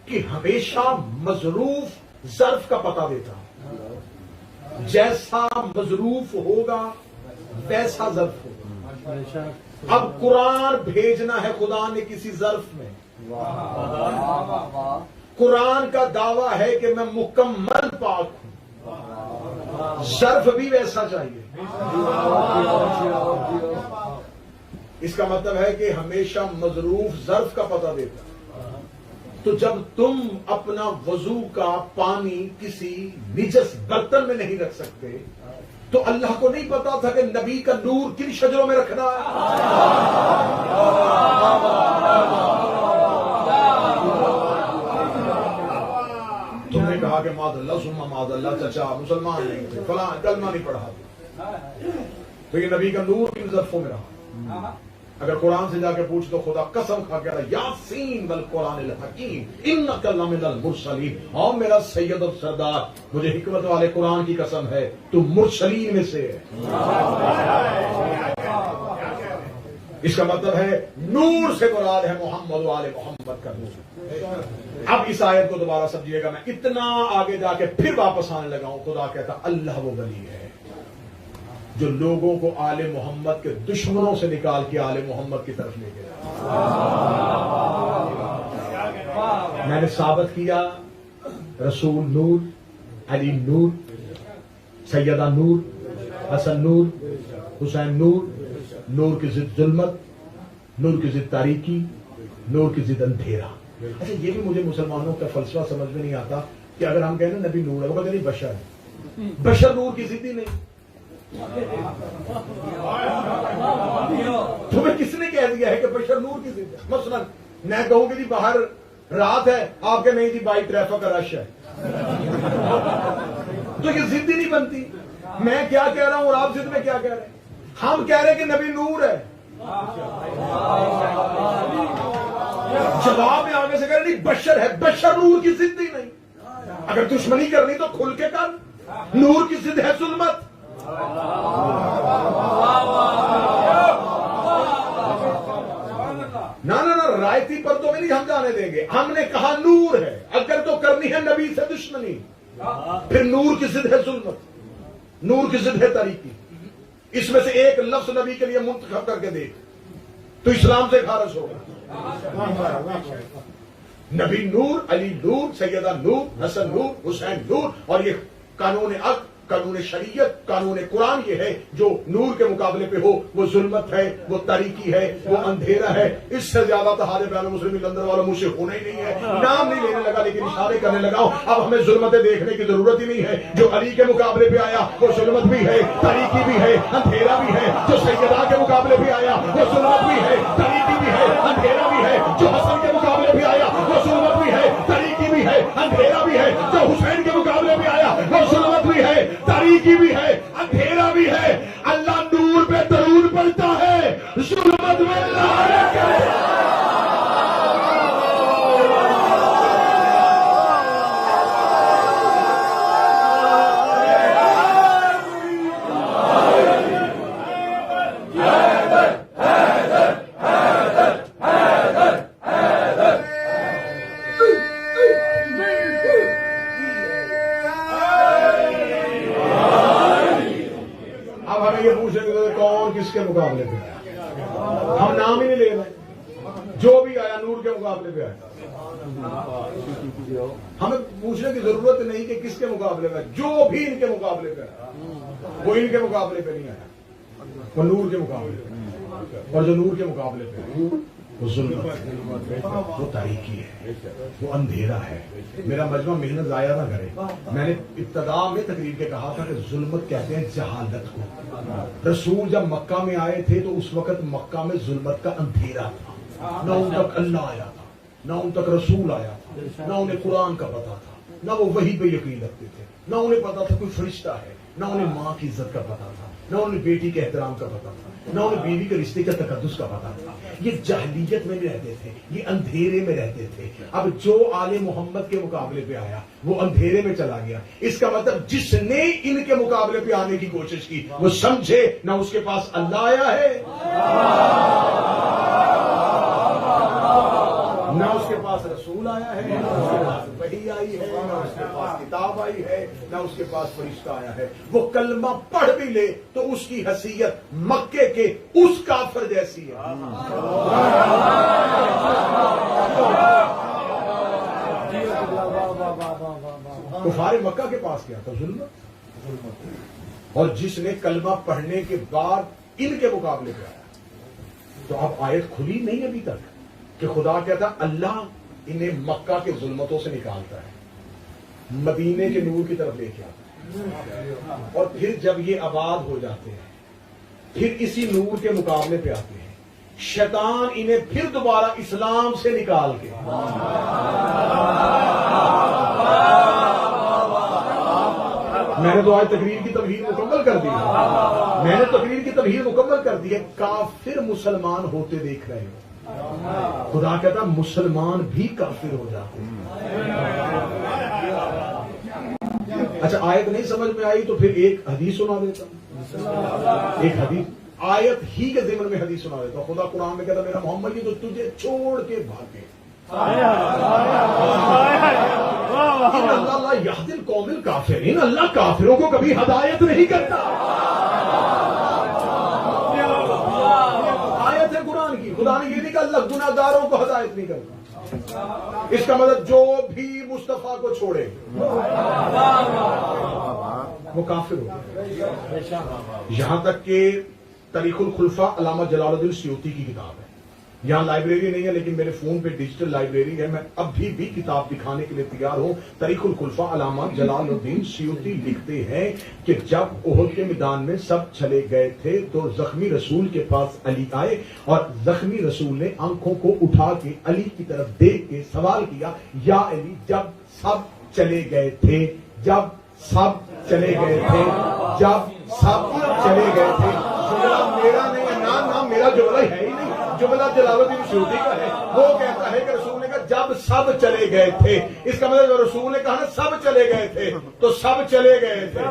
कि हमेशा मजरूफ ज़र्फ का पता देता है। जैसा मजरूफ होगा वैसा ज़र्फ होगा। अब कुरान भेजना है खुदा ने किसी ज़र्फ में, कुरान का दावा है कि मैं मुकम्मल पाक हूं, ज़र्फ भी वैसा चाहिए। इसका मतलब है कि हमेशा मजरूफ ज़र्फ का पता देता। तो जब तुम अपना वजू का पानी किसी निजस बर्तन में नहीं रख सकते, तो अल्लाह को नहीं पता था कि नबी का नूर किन शजरों में रखना है? तुमने कहा कि मादल्ला सुम्मा मादल्ला, चचा मुसलमान नहीं थे, फला कलमा नहीं पढ़ा, तो ये नबी का नूर किन ज़र्फों में रहा? अगर कुरान से जाके पूछ तो खुदा कसम खा के यासीन वल कुरानिल हकीम इन्नका लमिनल मुरसलीन। और मेरा सैयद और सरदार, मुझे हिकमत वाले कुरान की कसम है, तू मुरसलीन में से है। इसका मतलब है नूर से मुराद है मोहम्मद वाले मोहम्मद का नूर। अब इस आयत को दोबारा समझिएगा, मैं इतना आगे जाके फिर वापस आने लगा हूं। खुदा कहता अल्लाह वो वली है जो लोगों को आले मोहम्मद के दुश्मनों से निकाल के आले मोहम्मद की तरफ ले गया। मैंने साबित किया रसूल नूर, अली नूर, सैयदा नूर, हसन नूर, हुसैन नूर, नूर की जिद जुल्मत, नूर की जिद तारीकी, नूर की जिद अंधेरा। अच्छा, ये भी मुझे मुसलमानों का फलसफा समझ में नहीं आता कि अगर हम कहें ना नबी नूर है, वो कहते नहीं बशर है। बशर नूर की जिद ही नहीं। तुम्हें किसने कह दिया है कि बशर नूर की जिद है? मसलन मैं कहूं कि जी बाहर रात है, आपके नहीं जी बाई ट्रैफिक का रश है, तो ये जिद ही नहीं बनती। मैं क्या कह रहा हूं और आप जिद में क्या कह रहे हैं? हम कह रहे हैं कि नबी नूर है, जवाब में आगे से कह रहे नहीं बशर है। बशर नूर की जिद ही नहीं। अगर दुश्मनी करनी तो खुल के कर। नूर की जिद है जुल्मत। ना ना ना, रायती पर तो नहीं हम जाने देंगे। हमने कहा नूर है, अगर तो करनी है नबी से दुश्मनी, फिर नूर की जिद है जुल्मत, नूर की जिद है तरीकी। इसमें से एक लफ्ज नबी के लिए मुंतखब करके देख तो इस्लाम से खारिज होगा। नबी नूर, अली नूर, सैयदा नूर, हसन नूर, हुसैन नूर, और ये कानून अक़्ल, कानून शरीयत, कानून कुरान ये है जो नूर के मुकाबले पे हो वो जुल्मत है, वो तारीकी है, वो अंधेरा है। इससे ज्यादा तो हारे बयान मुस्लिम अंदर वालों मुझसे होना ही नहीं है। नाम नहीं लेने लगा लेकिन इशारे करने लगा। अब हमें जुल्मतें देखने की जरूरत ही नहीं है। जो अली के मुकाबले पे आया वो जुल्मत भी है, तारीकी भी है, अंधेरा भी है। जो सैयदा के मुकाबले पे आया वो जुल्मत भी है, तारीकी भी है, अंधेरा भी है। जो हसन के मुकाबले पे आया वो जुल्मत भी है, तारीकी भी है, अंधेरा भी है। जो हुसैन के मुकाबले पे आया वो जुल्मत भी है, तारीकी भी है, अंधेरा भी है। किसके मुकाबले पे आया? हम नाम ही नहीं ले रहे, जो भी आया नूर के मुकाबले पे आया। हमें पूछने की जरूरत नहीं कि किसके मुकाबले में, जो भी इनके मुकाबले पे आया वो इनके मुकाबले पे नहीं आया, वो नूर के मुकाबले पे। और जो नूर के मुकाबले पे आया वो जुल्मत है, वो तारीकी है, वो अंधेरा है। मेरा मजमा मेहनत जाया ना करे। मैंने इब्तदा में तकरीर के कहा था कि जुल्मत कहते हैं जहालत को। रसूल जब मक्का में आए थे तो उस वक्त मक्का में जुल्मत का अंधेरा था, ना उन तक अल्लाह आया था, ना उन तक रसूल आया था, ना उन्हें कुरान का पता था, ना वो वही पे यकीन रखते थे, ना उन्हें पता था कोई फरिश्ता है, ना उन्हें माँ की इज्जत का पता था, ना उन्हें बेटी के एहतराम का पता था, ना उन्हें बीवी के रिश्ते का तकद्दुस का पता था। ये जाहिलियत में रहते थे, ये अंधेरे में रहते थे। अब जो आले मोहम्मद के मुकाबले पे आया वो अंधेरे में चला गया। इसका मतलब जिसने इनके मुकाबले पे आने की कोशिश की वो समझे ना उसके पास अल्लाह आया है, ना उसके पास रसूल आया है, ना उसके पास वही आई है, ना उसके पास किताब आई है, ना उसके पास फरिश्ता आया है। वो कलमा पढ़ भी ले तो उसकी हैसियत मक्के के उस काफिर जैसी है। कुफारे मक्का के पास क्या था? जुल्म। और जिसने कलमा पढ़ने के बाद इनके मुकाबले पे आया, तो अब आयत खुली नहीं अभी तक कि खुदा कहता अल्लाह इन्हें मक्का के जुल्मतों से निकालता है, मदीने के नूर की तरफ लेके आता है, और फिर जब ये आबाद हो जाते हैं फिर इसी नूर के मुकाबले पे आते हैं। शैतान इन्हें फिर दोबारा इस्लाम से निकाल के मैंने तो आज तकरीर की तबहीर मुकम्मल कर दी है, मैंने तकरीर की तबहीर मुकम्मल कर दी है। काफिर मुसलमान होते देख रहे हो, खुदा कहता मुसलमान भी काफिर हो जाते हैं। अच्छा आयत नहीं समझ में आई तो फिर एक हदीस सुना देता हूं, एक हदीस आयत ही के ज़िम्न में हदीस सुना देता हूं। खुदा कुरान में कहता मेरा मोहम्मद ये तो तुझे छोड़ के भागे, अल्लाह यहदिल कौमिल काफिरीन, अल्लाह काफिरों को कभी हदायत नहीं करता। आयत है कुरान की, खुदा ने ये नहीं कहा अल्लाह गुनाहगारों को हदायत नहीं करता। इसका मतलब जो भी मुस्तफा को छोड़े वो काफिर हो। यहां तक कि तरीकुल खुलफा अल्लामा जलालुद्दीन सियूती की किताब है, यहां लाइब्रेरी नहीं है लेकिन मेरे फोन पे डिजिटल लाइब्रेरी है, मैं अभी भी किताब दिखाने के लिए तैयार हूं। तरीकुल खुलफा अल्लामा जलालुद्दीन सियूती लिखते हैं कि जब ओहद के मैदान में सब चले गए थे तो जख्मी रसूल के पास अली आए और जख्मी रसूल ने आंखों को उठा के अली की तरफ देख के सवाल किया, या अली जब सब चले गए थे, जब सब चले गए थे, जब सब चले गए थे। जुमला मेरा नहीं है, नाम मेरा जुमला है ही नहीं, जुमला जलालुद्दीन सियूती का है। वो कहता है कि रसूल ने कहा जब सब चले गए थे, इसका मतलब रसूल ने कहा ना सब चले गए थे तो सब चले गए थे।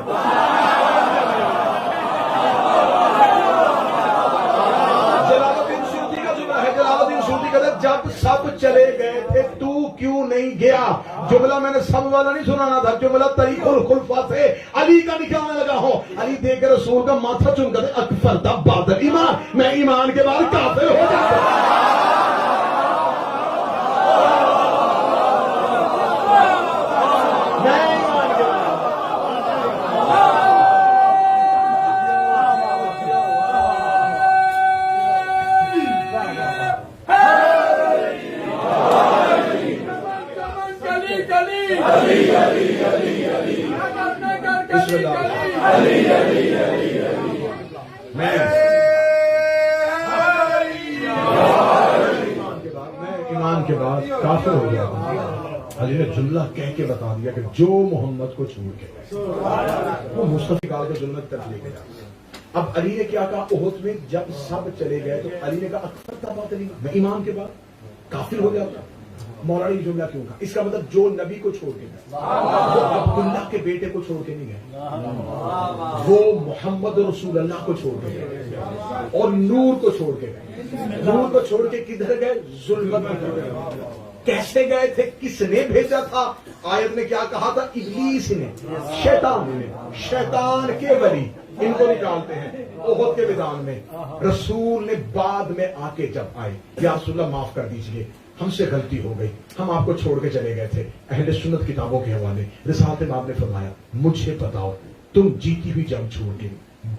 जलालुद्दीन सियूती का जुमला है, जलालुद्दीन सियूती कहता है जब सब चले गए थे तू क्यों नहीं गया। जुमला मैंने सब वाला नहीं सुनाना था, जुमला तरीकुल खुलफा से अली का निकालने लगा हो। अली देख के रसूल का माथा चुनकर अकफर था बादल ईमान, मैं ईमान के बाद काफिर हो जाता। ईमान के बाद काफिर हो गया। अली ने जुमला कह के बता दिया कि जो मोहम्मद को छोड़ के वो मुस्तफा निकाल के जुमला की तरफ लेके जाते। अब अली ने क्या कहा ओहद में जब सब चले गए तो अली ने कहा अकबर था बात अली, मैं ईमान के बाद काफिर हो जाता। मौलाना ने जुमला क्यों कहा? इसका मतलब जो नबी को छोड़ के गए, वो अब्दुल्ला के बेटे को छोड़ के नहीं गए, वो मोहम्मद रसूल अल्लाह को छोड़ के गए और नूर को छोड़ के गए। नूर को छोड़ के किधर गए? जुल्मत में गए। कैसे गए थे? किसने भेजा था? आयत ने क्या कहा था? इब्लीस ने, शैतान के वली इनको निकालते हैं ओहद के मैदान में। रसूल ने बाद में आके जब आए, या रसूलल्लाह माफ कर दीजिए, हमसे गलती हो गई, हम आपको छोड़ के चले गए थे। अहले सुन्नत किताबों के हवाले रिसालत इमाम ने फरमाया, मुझे बताओ तुम जीती हुई जंग छोड़ के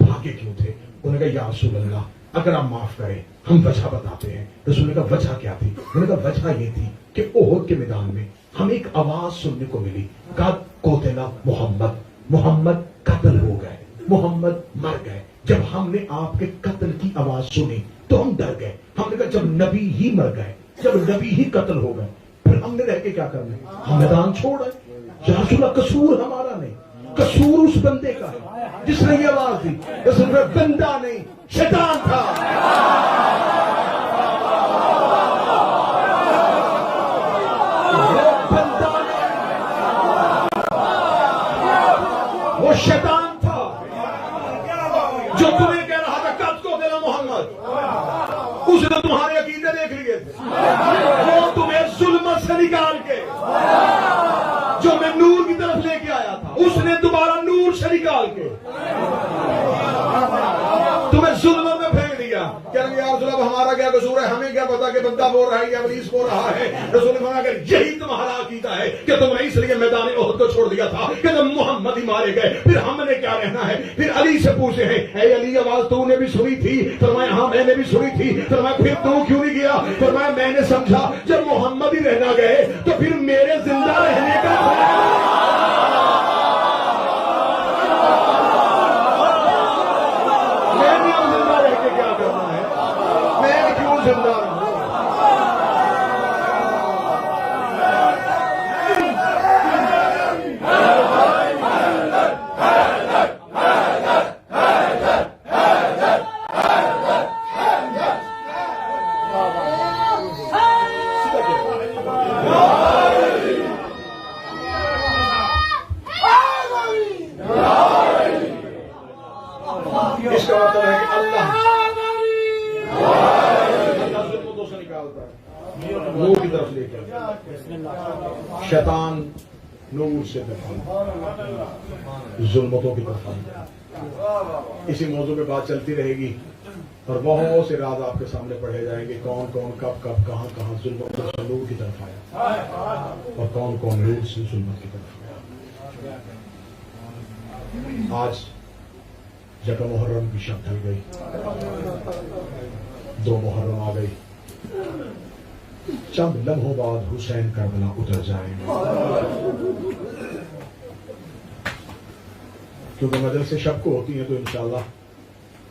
भागे क्यों थे? उन्होंने कहा, या रसूल अल्लाह, अगर आप माफ करें हम वजह बताते हैं। रसूल ने कहा, वजह क्या थी? उन्होंने कहा, वजह ये थी कि ओहद के मैदान में हमें एक आवाज सुनने को मिली, कद कोतेला मोहम्मद, मोहम्मद कत्ल हो गए, मोहम्मद मर गए। जब हमने आपके कत्ल की आवाज सुनी तो हम डर गए। हमने कहा, जब नबी ही मर गए, जब नबी ही कत्ल हो गए, फिर हमने रह के क्या करना है? हम मैदान छोड़ आए। या रसूल अल्लाह, कसूर हमारा नहीं, कसूर उस बंदे का है जिसने ये आवाज दी। रसूल बंदा नहीं, शैतान था। वो शैतान था जो तुम्हें कह रहा था कद को देना मोहम्मद। उसने तुम्हारे अकीदे देख लिए थे। वो तुम्हें जुल्मत से निकाल के जो मैं नूर की तरफ लेके आया था, उसने दोबारा नूर से निकाल के तुम्हें जुल्मत में फेंक दिया। कहेंगे यार रसूल हमारा क्या कसूर है? हमें क्या पता कि बंदा बोल रहा है या इब्लीस बोल रहा है? रसूल ने कहा, अगर यही तुम्हारा अकीदा है कि तुमने इसलिए मैदान ओहद को छोड़ दिया था कि जब मोहम्मद ही मारे गए, फिर हमने क्या रहना है? फिर अली से पूछे हैं, ऐ अली आवाज तूने भी सुनी थी? फरमाया, हाँ मैंने भी सुनी थी। फरमाया, फिर तू क्यों नहीं गया? फरमाया, मैंने समझा जब मोहम्मद ही रहना गए तो फिर मेरे जिंदा रहने का जिंदा रहूं। इसका मतलब है कि अल्लाह नूर की तरफ लेकर, शैतान नूर से जुल्मतों की तरफ। इसी मौजू पे बात चलती रहेगी और बहुत से राज आपके सामने पढ़े जाएंगे। कौन कौन कब कब कहां कहां जुल्मतों से नूर की तरफ आया और कौन कौन नूर से जुल्मत की तरफ आया। आज जब मुहर्रम की शब ढल गई, 2 मुहर्रम आ गई, चंद लम्हों बाद हुसैन करबला उतर जाएंगे। क्योंकि मजलिस शब को होती है तो इंशाअल्लाह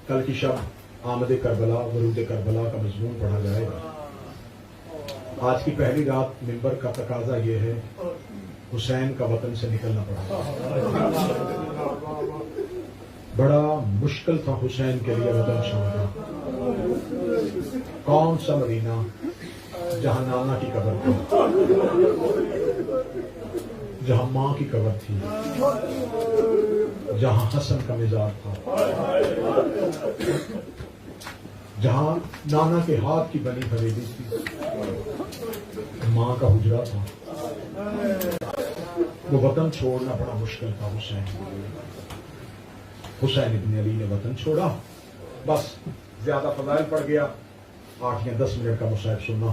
कल की शब आमद करबला, वरूद करबला का मजमून पढ़ा जाएगा। आज की पहली रात मिंबर का तकाजा यह है, हुसैन का वतन से निकलना पड़ा। बड़ा मुश्किल था हुसैन के लिए वतन छोड़ना। कौन सा मदीना जहां नाना की कब्र थी, जहां मां की कब्र थी, जहां हसन का मिजाज था, जहां नाना के हाथ की बनी हवेली थी, मां का हुजरा था। वो वतन छोड़ना बड़ा मुश्किल था हुसैन इब्न अली ने वतन छोड़ा। बस ज्यादा फजाइल पड़ गया, 8 या 10 मिनट का मुसाहिब सुनना।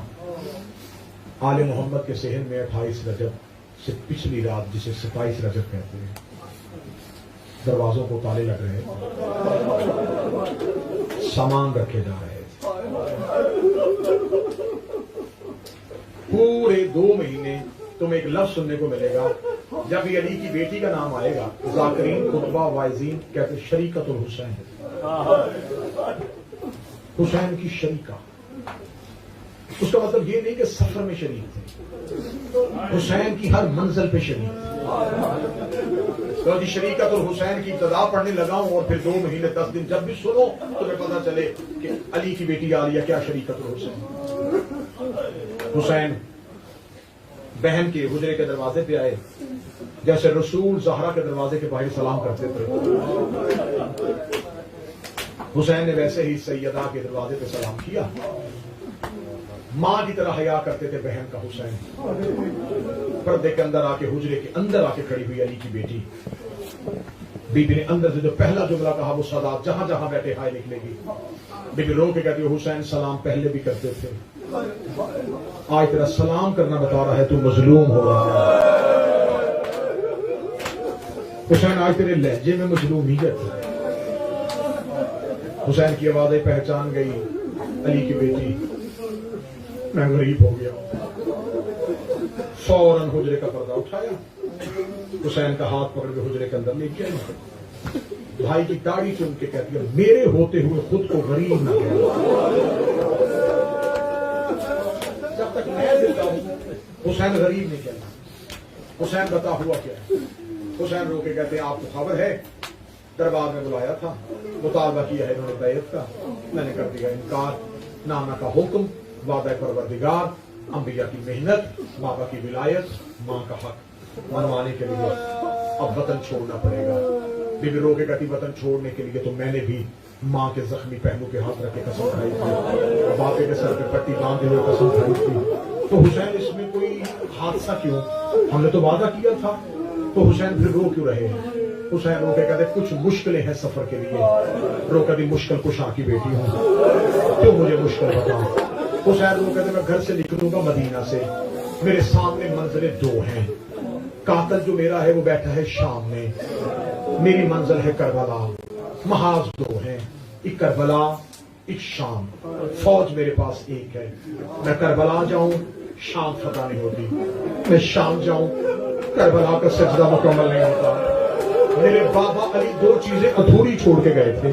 आले मोहम्मद के सहन में 28 रजब से पिछली रात, जिसे 27 रजब कहते हैं, दरवाजों को ताले लग रहे, सामान रखे जा रहे। पूरे 2 महीने तुम्हें एक लफ्ज सुनने को मिलेगा, जब भी अली की बेटी का नाम आएगा, जाकिरीन खुतबा वाइजीन कहते शरीकतुल हुसैन, हुसैन की शरीका। उसका मतलब ये नहीं कि सफर में शरीक थे, हुसैन की हर मंजिल पे शरीक थे। तो जी शरीकतुल हुसैन की इब्तिदा पढ़ने लगा हूं और फिर 2 महीने 10 दिन जब भी सुनो तुम्हें पता चले कि अली की बेटी आ रही है। क्या शरीकतुल हुसैन? हुसैन बहन के हुजरे के दरवाजे पे आए, जैसे रसूल ज़हरा के दरवाजे के बाहर सलाम करते थे। हुसैन ने वैसे ही सैयदा के दरवाजे पे सलाम किया। मां की तरह हया करते थे बहन का हुसैन। पर्दे के अंदर आके, हुजरे के अंदर आके खड़ी हुई अली की बेटी, बीबी ने अंदर से जो पहला जुमला कहा वो सदा जहां जहां बैठे हाय निकलेगी। बीबी रो के कहती है हुसैन सलाम पहले भी करते थे, आज तेरा सलाम करना बता रहा है तू मजलूम हो रहा है। हुसैन आज तेरे लहजे में मजलूमियत है। हुसैन की आवाजें पहचान गई, अली की बेटी, मैं गरीब हो गया। फौरन हुजरे का पर्दा उठाया, हुसैन का हाथ पकड़ के हुजरे के अंदर ले गया। भाई की दाढ़ी चुन के कहती है मेरे होते हुए खुद को गरीब न कहना। जब तक मैं जिंदा हूं हुसैन गरीब नहीं कहना। हुसैन बता हुआ क्या? हुसैन रो के कहते आपको खबर है दरबार में बुलाया था, मुतालबा किया है इन्होंने बैयत का, मैंने कर दिया इनकार। नाना का हुक्म, वादा परवरदिगार, अंबिया की मेहनत, बाबा की विलायत, माँ का हक मनवाने के लिए अब वतन छोड़ना पड़ेगा। बीबी रो के कहती वतन छोड़ने के लिए तो मैंने भी माँ के जख्मी पहलू के हाथ रख के कसम खाई थी, बाबे के सर पे पट्टी बांधे हुए कसम खाई थी। तो हुसैन इसमें कोई हादसा क्यों? हमने तो वादा किया था। तो हुसैन फिर रो क्यों रहे हैं? हुसैन रो के कहते कुछ मुश्किलें हैं सफर के लिए। रो कभी मुश्किल कुशा की बेटी हूं, क्यों मुझे मुश्किल बताओ? हुसैन रो कहते मैं घर से निकलूंगा मदीना से, मेरे सामने मंजिलें दो हैं। कातल जो मेरा है वो बैठा है शाम में, मेरी मंजिल है करबला। महाज दो हैं, एक करबला एक शाम। फौज मेरे पास एक है, मैं करबला जाऊं शाम फतह नहीं होती, मैं शाम जाऊं करबला का सजदा मुकम्मल नहीं होता। मेरे बाबा अली दो चीजें अधूरी छोड़ के गए थे।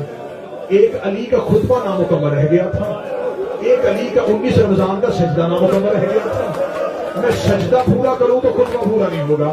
एक अली का खुतबा नामुकम्मल रह गया था, एक अली का 19 रमजान का सजदा नामुकम्मल रह गया था। मैं सजदा पूरा करूं तो खुतबा पूरा नहीं होगा,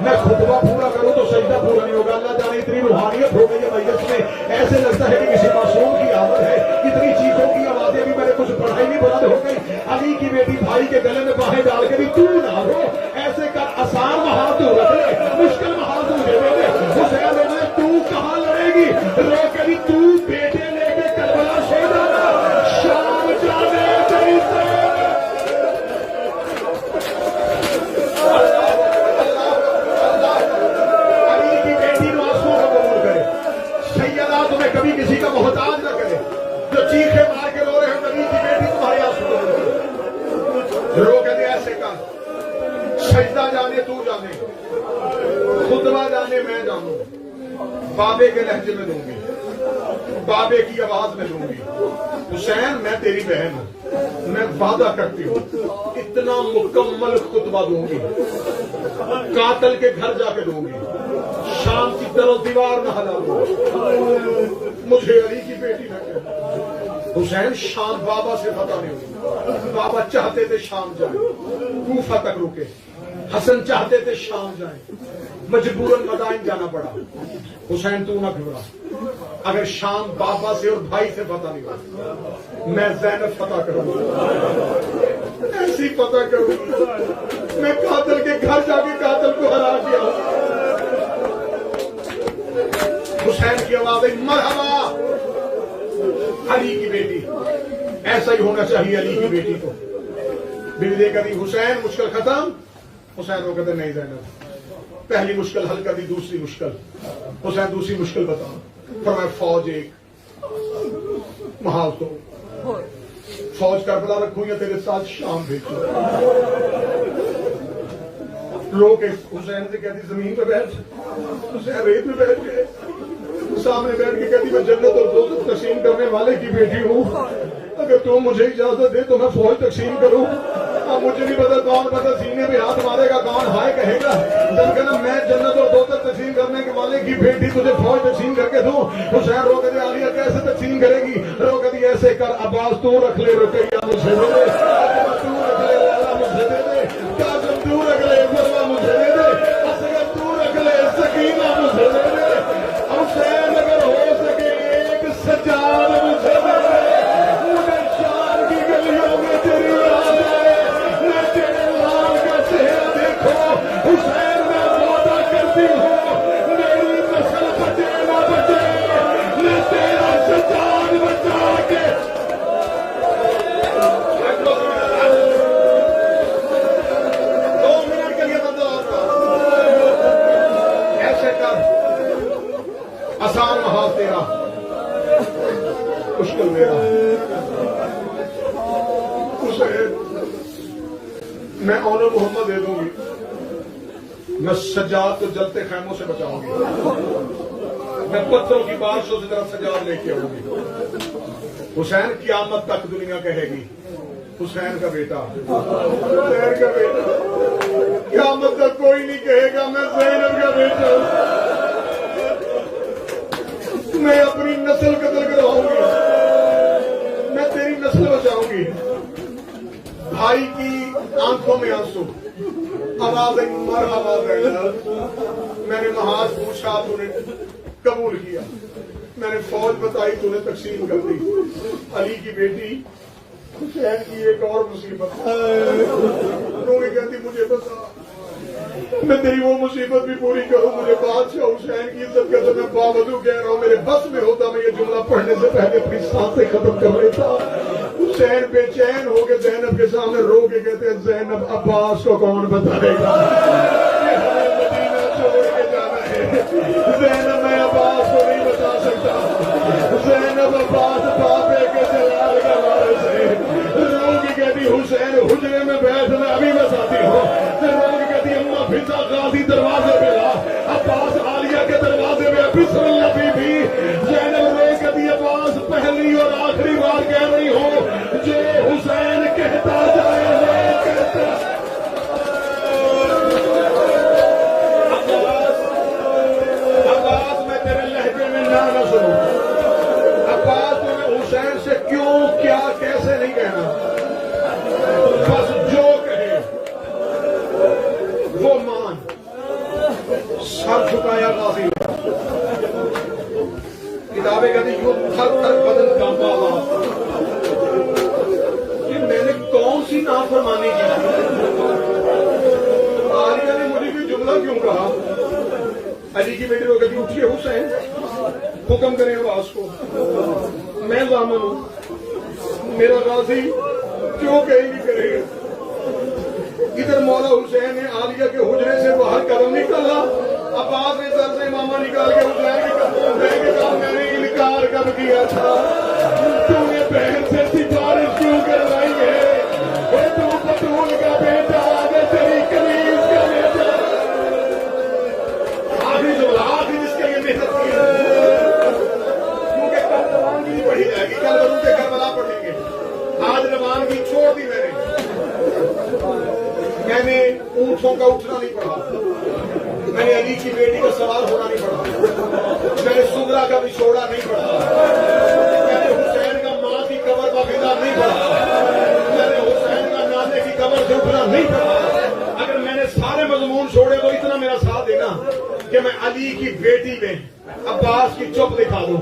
मैं खुतबा पूरा करूं तो सजदा पूरा नहीं होगा। अल्लाह जाने इतनी रूहानियत हो गई है मजलिस में, ऐसे लगता है कि किसी मासूम की आदत है। इतनी चीखों की आवाजें भी मैंने कुछ पढ़ाई नहीं बुलंद हो गई। अली की बेटी भाई के गले में बाहें डाल के भी तू ना हो, ऐसे कर आसान महाल तू रख ले, मुश्किल महाल तू दे दे। हुसैन ने तू कहां लड़ेगी? रो के भी तू बेटे लेके करबला से जाना, शाम जाने तेरी से। तुम्हें कभी किसी का मोहताज न करे, जो चीखे मार के रो रहे हो नबी की बेटी तुम्हारे आंसू रो कहते ऐसे कर, सजदा जाने तू जाने, खुतबा जाने मैं जानू, बाबे के लहजे में दूंगी, बाबे की आवाज में दूंगी। हुसैन मैं तेरी बहन हूं, मैं वादा करती हूं इतना मुकम्मल खुतबा दूंगी, कातल के घर जाके दूंगी, शाम की तरफ दीवार न हिलाऊंगी, मुझे अली की बेटी न कहना। हुसैन शाम बाबा से फतह नहीं हुई, बाबा चाहते थे शाम जाए, कूफा तक रुके। हसन चाहते थे शाम जाए, मजबूरन मदाइन जाना पड़ा। हुसैन तू ना घबरा, अगर शाम बाबा से और भाई से फतह नहीं हुआ मैं ज़ैनब फतह करूंगा, ऐसी फतह करूंगा। मैं कातल के घर जाके कातल को हरा दिया। हुसैन की आवाज मरहबा अली की बेटी, ऐसा ही होना चाहिए अली की बेटी को। बीवी कभी हुसैन मुश्किल खत्म, हुसैन वो कहते नहीं ज़ैनब पहली मुश्किल हल कर दी, दूसरी मुश्किल। हुसैन दूसरी मुश्किल बताओ, फरमाया फौज एक महाल तो फौज करबला रखूं या तेरे साथ शाम भेजूं। रो के हुसैन से कहती जमीन पे बैठ, हुसैन रेत में बैठ गए, सामने बैठ के कहती मैं जन्नत और दोज़ख तकसीम करने वाले की बेटी हूँ, अगर तुम मुझे इजाजत दे तो मैं फौज तकसीम करूं। अब मुझे नहीं पता कौन पता सीने में हाथ मारेगा, कौन हाय कहेगा। जब कहना मैं जन्नत और दोज़ख तकसीम करने के वाले की बेटी तुझे फौज तकसीम करके दूं। हुसैन रो कहते आलिया कैसे तकसीम करेगी? रो कहती ऐसे कर, अब्बास तू रख ले, रुकैया मुझे दे दे, तू रख ले, लाला मुझे दे दे, कासिम तू रख ले, फरमा मुझे दे दे, असगर तू रख ले, सकीना मुझे दे दे, हुसैन अगर हो सके एक सजाद मुझे दे दे, मुझे शाम की गलियों में तेरी याद है, मैं तेरे लाल का चेहरा देखो। हुसैन मैं वादा करती हूँ मेरी नस्ल बचे ना बचे, मैं तेरा सजाद बचा के आसान महाज तेरा, मुश्किल मेरा। हुसैन मैं औनो मोहम्मद दे दूंगी, मैं सजाद को जलते खैमों से बचाऊंगी, मैं पत्थरों की बारिशों से तरफ सजाद लेके आऊंगी। हुसैन क़यामत तक दुनिया कहेगी हुसैन का बेटा, हुसैन का बेटा। क़यामत तक कोई नहीं कहेगा मैं ज़ैनब का बेटा हूं। मैं अपनी नस्ल कत्ल करवाऊंगी, मैं तेरी नस्ल बचाऊंगी। भाई की आंखों में आंसू, आवाज आई मरहबा ज़ैनब। मैंने महाज पूछा, तूने कबूल किया। मैंने फौज बताई, तूने तकसीम कर दी। अली की बेटी हुसैन की एक और मुसीबत, तूने कहती मुझे बता, मैं तेरी वो मुसीबत भी पूरी करूं। मुझे बादशाह हुसैन की इज्जत का तो मैं बावजूद कह रहा हूं, मेरे बस में होता मैं ये जुमला पढ़ने से पहले अपनी सांसें खत्म कर लेता। हुसैन बेचैन हो के ज़ैनब के सामने रो के कहते हैं, ज़ैनब अब्बास को कौन बताएगा, मदीना छोड़ के जाना है। ज़ैनब मैं अब्बास को नहीं बता सकता। ज़ैनब अब्बास बाबे के जलाल का वारिस है। रो के कहती हुसैन हुजरे में बैठ, मैं अभी बताती हूँ। रो के कहती अम्मा फिजा गाजी दरवाजे पे ला, अब्बास आलिया के दरवाजे में बिस्मिल्लाह बीबी। ज़ैनब रो कहती अब्बास पहली और आखिरी बार कह रही हूँ, जो हुसैन कहता जाए वो कहता। अब्बास मैं तेरे लहजे में ना सुनूं। अब्बास तुम्हें हुसैन से क्यों क्या कैसे नहीं कहना, बस जो कहे वो मान। सर झुकाया गाजी, किताबें कहती युद्ध थर थर बदन कांपा। कि मैंने कौन सी नाफरमानी की? आलिया ने मुझे भी जुमला क्यों कहा? अली की बेटी को कहती उठिए हुसैन, हुक्म करें अब्बास को, मैं जामन हूं, मेरा गाजी क्यों कहेगी करेगा। इधर मौला हुसैन ने आलिया के हुजरे से बाहर कदम निकाला। अब्बास ने सर से मामा निकाल के हुसैन के कदमों में कहा, मैंने इनकार कब किया था? तूने बहन से सिफारिश क्यों करवाई है? तू बतूल का बेटा, आगे तेरी कमीज का बेटा। आखिरी जो आखिरी जिसके लिए मेहनत की है, क्योंकि कल रवानगी नहीं पढ़ी जाएगी, कल वजू के करबला पढ़ेंगे। आज रवानगी छोड़ दी मैंने ऊंटों का उठना नहीं पढ़ा, मैंने अली की बेटी का सवार होना नहीं पढ़ा, मैंने सुगरा का विछोड़ा नहीं पढ़ा, मैंने हुसैन का माँ की कब्र का विदा नहीं पढ़ा, मैंने हुसैन का नाने की कब्र से उठना नहीं पढ़ा। अगर मैंने सारे मजमून छोड़े तो इतना मेरा साथ देना कि मैं अली की बेटी में अब्बास की चुप दिखा दूं।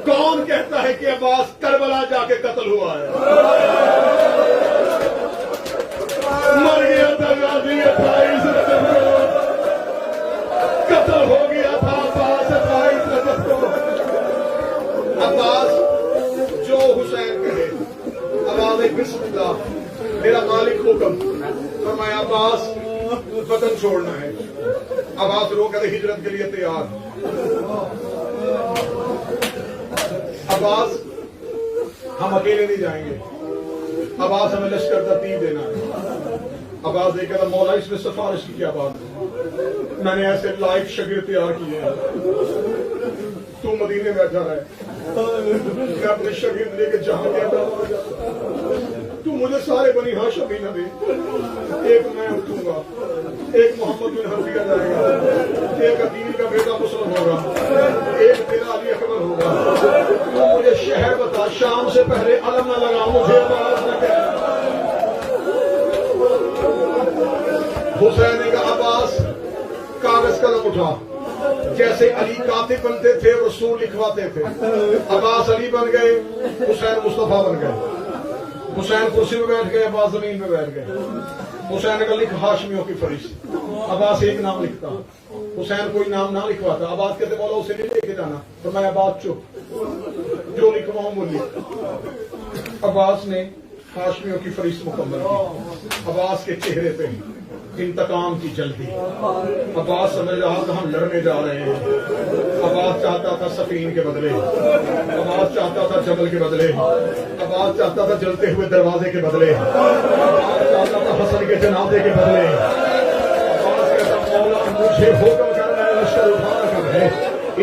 कौन कहता है कि अब्बास करबला जाके कत्ल हुआ है? मर गया था गाजी 28 रजब को, कत्ल हो गया था अब्बास 22 रजब को। अब्बास जो हुसैन कहे, आवाज़ बिस्मिल्लाह, मेरा मालिक हुक्म फरमाया अब्बास वतन छोड़ना है। अब्बास रो कहते हिजरत के लिए तैयार। अब्बास हम अकेले नहीं जाएंगे, अब्बास हमें लश्कर तरतीब देना है। अब्बास ने कहा मौला इसमें सिफारिश की क्या बात है? मैंने ऐसे लायक शागिर्द तैयार किए हैं, तू मदीने में बैठा रहे, मैं अपने शागिर्द लेके जहां गया था तू मुझे सारे बनी हाशिम भी न दे। एक मैं उठूंगा, एक मोहम्मद बिन हफिया जाएगा, एक अकील का बेटा मुस्लिम होगा, एक तेरा अली अकबर होगा। तू मुझे शहर बता, शाम से पहले अलम न लगा, मुझे आवाज न कह। हुसैन ने कहा अब्बास कागज कलम उठा, जैसे अली कातिब बनते थे रसूल लिखवाते थे। अब्बास अली बन गए, हुसैन मुस्तफा बन गए। हुसैन कुर्सी पे बैठ गए, अब्बास जमीन पे बैठ गए। हुसैन ने कहा लिख हाशमियों की फरिश्त। अब्बास एक नाम लिखता, हुसैन कोई नाम ना लिखवाता। अब्बास कहते बोला उसे नहीं लेके जाना, तो मैं अब्बास चुप, जो लिखवाऊं वो लिख। अब्बास ने हाशमियों की फरिश्त मुकम्मल की। अब्बास के चेहरे पे इंतकाम की जल्दी। अब्बास समझ रहा था हम लड़ने जा रहे हैं। अब्बास चाहता था सफीन के बदले, अब्बास चाहता था जबल के बदले, अब्बास चाहता था जलते हुए दरवाजे के बदले, अब्बास चाहता था हसन के जनाजे के बदले। अब्बास कहता मौला मुझे हुक्म करना है, लश्कर उठाना कर है।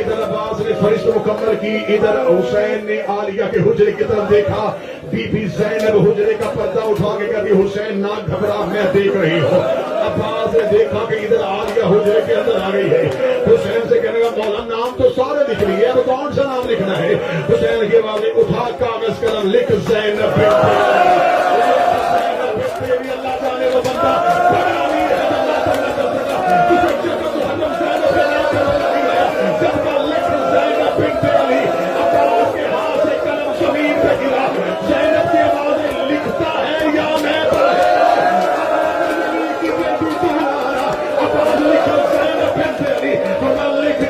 इधर अब्बास ने फरिश्त मुकम्मल की, इधर हुसैन ने आलिया के हुजरे की तरफ देखा। बीबी ज़ैनब हुजरे का पर्दा उठा के कहती हुसैन ना घबरा, मैं देख रही हूँ। अब्बास ने देखा कि इधर आलिया हुजरे के अंदर आ गई है। हुसैन से कहने का मौला नाम तो सारे लिख लिए, अब कौन सा नाम लिखना है? हुसैन की आवाज ने उठा कागज कलम लिख ज़ैनब अल्लाह जाने वो बंदा बड़ा अमीर है, अल्लाह तआला कर सका तुझे जगत मुहर्रम ज़ैनब के नाम पर लगाई गया। जब का लिख ज़ैनब बिन्त अली, अब्बास के हाथ से कलम जमीन पे गिरा। ज़ैनब की आवाज़ लिखता है या मैं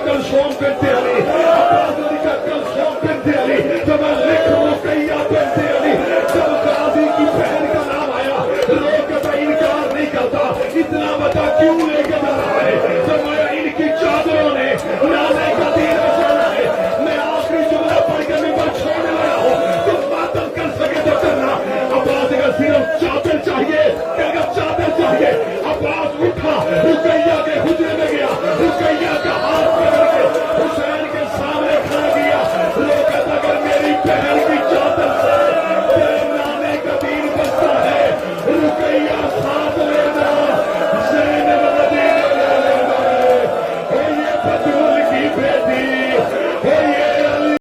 कलसोम बिन्त अली, अब्बास ने लिखा कलसोम बिन्त अली, तो मैं लिख रुकैया बिन्त अली। जब गाजी की बहन का नाम आया, रोक तो इनकार नहीं करता, इतना बता क्यों लेके जा रहा है? तो मैं इनकी चादरों ने नाने का दीन बचाना है। मैं आखिरी जुमला पढ़ के मैं छोड़ने लगा हूँ, तुम मातम कर सके तो करना। अब्बास का सिर्फ चादर चाहिए, चादर चाहिए। अब्बास उठा, रुकैया के हुजरे में गया, रुकैया